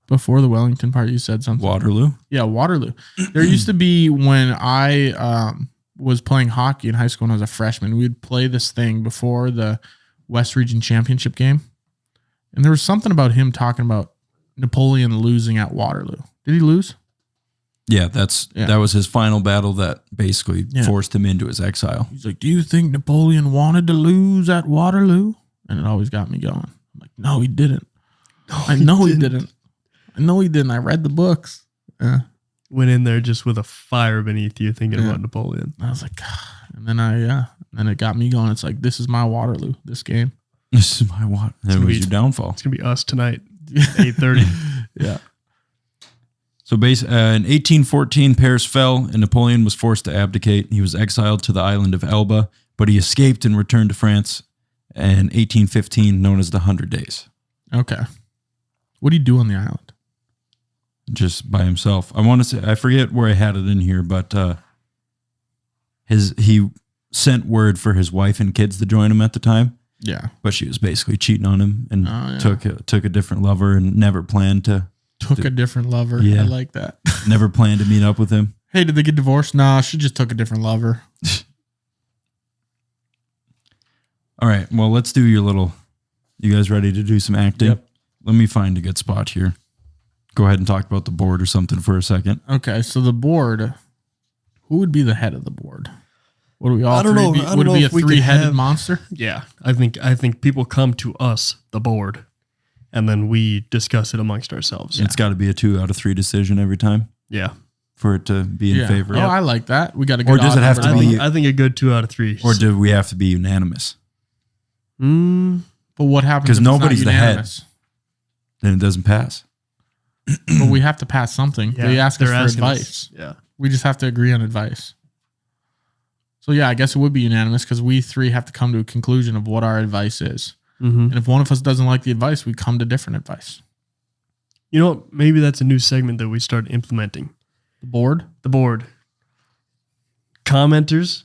before the Wellington part, you said something. Waterloo. Yeah, Waterloo. There used to be when I was playing hockey in high school when I was a freshman, we'd play this thing before the West Region Championship game. And there was something about him talking about Napoleon losing at Waterloo. Did he lose? Yeah, that was his final battle that basically forced him into his exile. He's like, do you think Napoleon wanted to lose at Waterloo? And it always got me going. I'm like, no, he didn't. I know he didn't. I know he didn't. I read the books. Went in there just with a fire beneath you thinking about Napoleon. I was like, and then then it got me going. It's like, this is my Waterloo, this game. This is my what? That was your downfall. It's gonna be us tonight, 8:30. Yeah. So in 1814, Paris fell and Napoleon was forced to abdicate. He was exiled to the island of Elba, but he escaped and returned to France in 1815, known as the 100 Days. Okay. What do you do on the island? Just by himself. I want to say, I forget where I had it in here, but he sent word for his wife and kids to join him at the time, Yeah. but she was basically cheating on him and Oh, yeah. took a different lover and never planned to Took a different lover. Yeah. I like that. never planned to meet up with him. Hey, did they get divorced? Nah, she just took a different lover. All right, well, let's do your little. You guys ready to do some acting? Yep. Let me find a good spot here. Go ahead and talk about the board or something for a second. Okay, so the board. Who would be the head of the board? What do we all? I don't three know. Be? I don't Would know it be a if we could three-headed have- monster? Yeah, I think people come to us, the board, and then we discuss it amongst ourselves. It's got to be a 2 out of 3 decision every time Yeah, for it to be in favor. Oh, I like that. We got a good. Or does it odd have number to I be- one. think, I think a good 2 out of 3. Or do we have to be unanimous? But what happens? 'Cause if it's not nobody's the head. unanimous? Then it doesn't pass. But we have to pass something. Yeah, They ask us they're for asking us. advice. Yeah, We just have to agree on advice. So yeah, I guess it would be unanimous because we three have to come to a conclusion of what our advice is. And if one of us doesn't like the advice, we come to different advice. you know what? Maybe that's a new segment that we start implementing. The board. The board. Commenters,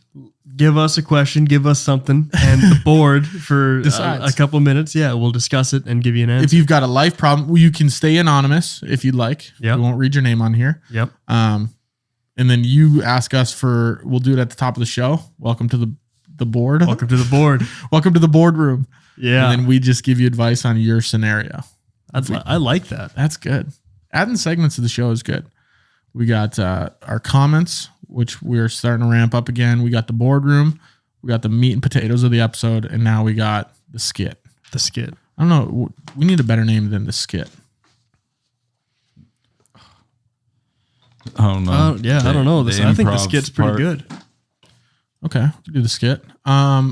give us a question, give us something, and the board for Decides. a couple minutes. Yeah, we'll discuss it and give you an answer. If you've got a life problem, well, you can stay anonymous if you'd like. Yep. We won't read your name on here. Yep. And then you ask us for. We'll do it at the top of the show. Welcome to the board. Welcome to the board. Welcome to the boardroom. Yeah, And then we just give you advice on your scenario. I like that. That's good. Adding segments to the show is good. We got our comments, which we're starting to ramp up again. We got the boardroom. We got the meat and potatoes of the episode. And now we got the skit. The skit. I don't know. We need a better name than the skit. Oh, no. I don't know. I think the improv skit's pretty part. good. Okay. We can do the skit.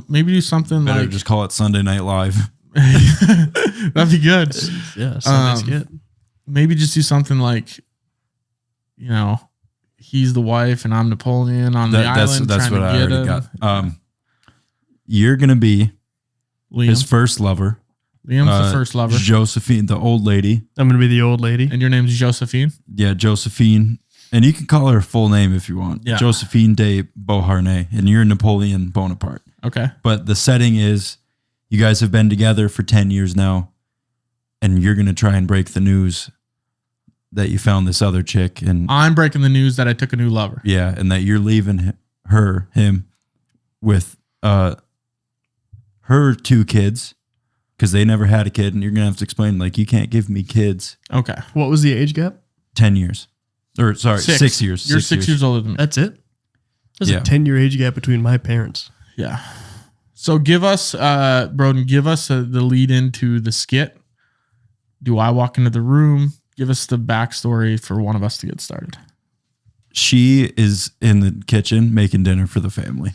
Maybe do something Better like. just call it Sunday Night Live. That'd be good. Yeah, Sunday skit. Maybe just do something like, he's the wife and I'm Napoleon on the island. That's trying what to I get already him. got. You're going to be Liam. his first lover. Liam's the first lover. Josephine, the old lady. I'm gonna be the old lady. And your name's Josephine. Yeah, Josephine. And you can call her full name if you want. Yeah. Josephine de Beauharnais. And you're Napoleon Bonaparte. Okay. But the setting is you guys have been together for 10 years now. And you're going to try and break the news that you found this other chick. And I'm breaking the news that I took a new lover. yeah, and that you're leaving him with her 2 kids. Because they never had a kid. And you're going to have to explain, like, you can't give me kids. Okay. What was the age gap? 10 years. Or, sorry, 6 years. You're 6 years older than me. That's it. There's Yeah. a 10-year age gap between my parents. Yeah. So give us, Broden, give us the lead into the skit. Do I walk into the room? Give us the backstory for one of us to get started. She is in the kitchen making dinner for the family.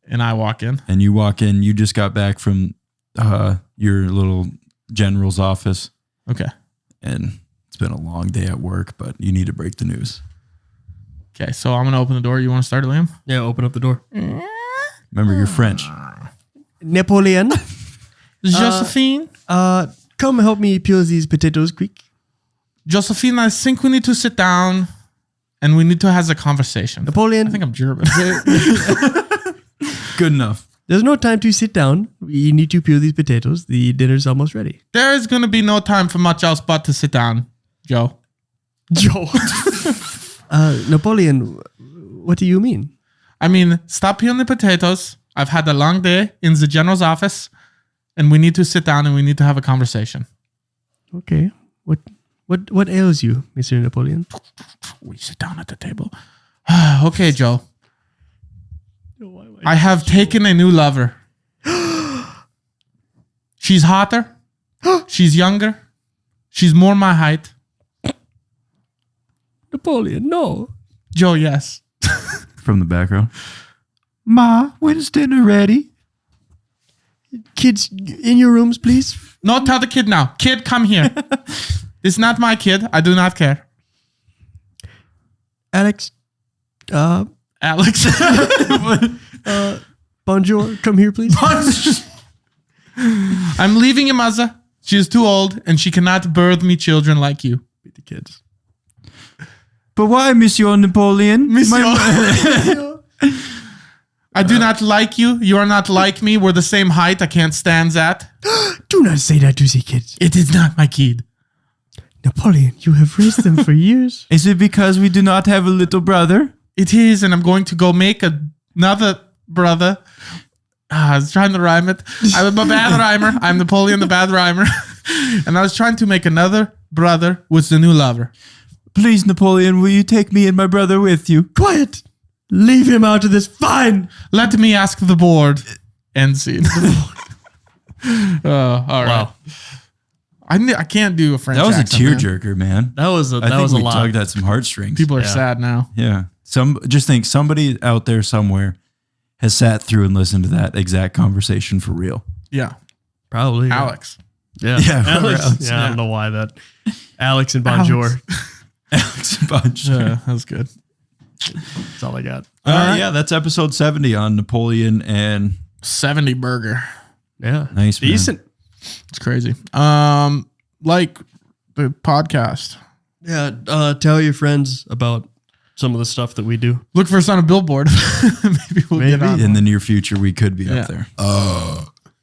And I walk in. And you walk in, you just got back from your little general's office. Okay. And it's been a long day at work, but you need to break the news. Okay. So I'm going to open the door. You want to start it, Liam? Yeah, open up the door. Remember, you're French. Napoleon, Josephine? come help me peel these potatoes quick. Josephine, I think we need to sit down and we need to have a conversation. Napoleon, I think I'm German. Good enough. there's no time to sit down. We need to peel these potatoes. The dinner's almost ready. There is going to be no time for much else but to sit down, Joe. Joe. Napoleon, what do you mean? I mean, stop peeling the potatoes. I've had a long day in the general's office, and we need to sit down and we need to have a conversation. Okay. What ails you, Mr. Napoleon? We sit down at the table. Okay, Joe. I have taken a new lover. She's hotter. She's younger. She's more my height. Napoleon, no. Joe, yes. From the background. Ma, when's dinner ready? Kids, in your rooms, please. No, tell the kid now. Kid, come here. It's not my kid. I do not care. Alex, Alex. bonjour, come here, please. I'm leaving your mother. She is too old and she cannot birth me children like you. Beat the kids. But why, Monsieur Napoleon? I do not like you. You are not like me. We're the same height. I can't stand that. Do not say that to the kids. It is not my kid. Napoleon, you have raised them for years. Is it because we do not have a little brother? It is, and I'm going to go make another brother. I was trying to rhyme it. I'm a bad rhymer. I'm Napoleon the bad rhymer. And I was trying to make another brother with the new lover. Please, Napoleon, will you take me and my brother with you? Quiet. Leave him out of this. Fine. Let me ask the board. End scene. All right. Wow. I can't do a French That was accent, a man. tearjerker, man. That was a I think was a we lot. tugged at some heartstrings. People are Yeah. sad now. Yeah. Just think somebody out there somewhere has sat through and listened to that exact conversation for real. Yeah. Probably. Yeah. Alex. Yeah. Yeah, Alex. Alex. Yeah, I don't know why that. Alex and bonjour. Alex Bunch. Yeah, that's good. That's all I got. Yeah, that's episode 70 on Napoleon and 70 burger. Yeah. Nice, man. Decent. It's crazy. Like the podcast. Yeah. Tell your friends about some of the stuff that we do. Look for us on a billboard. Maybe we'll get on. in the near future, we could be Yeah. up there.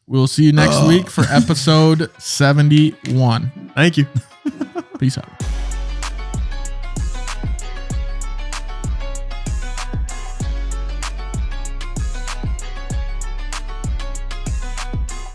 We'll see you next week for episode 71. Thank you. Peace out.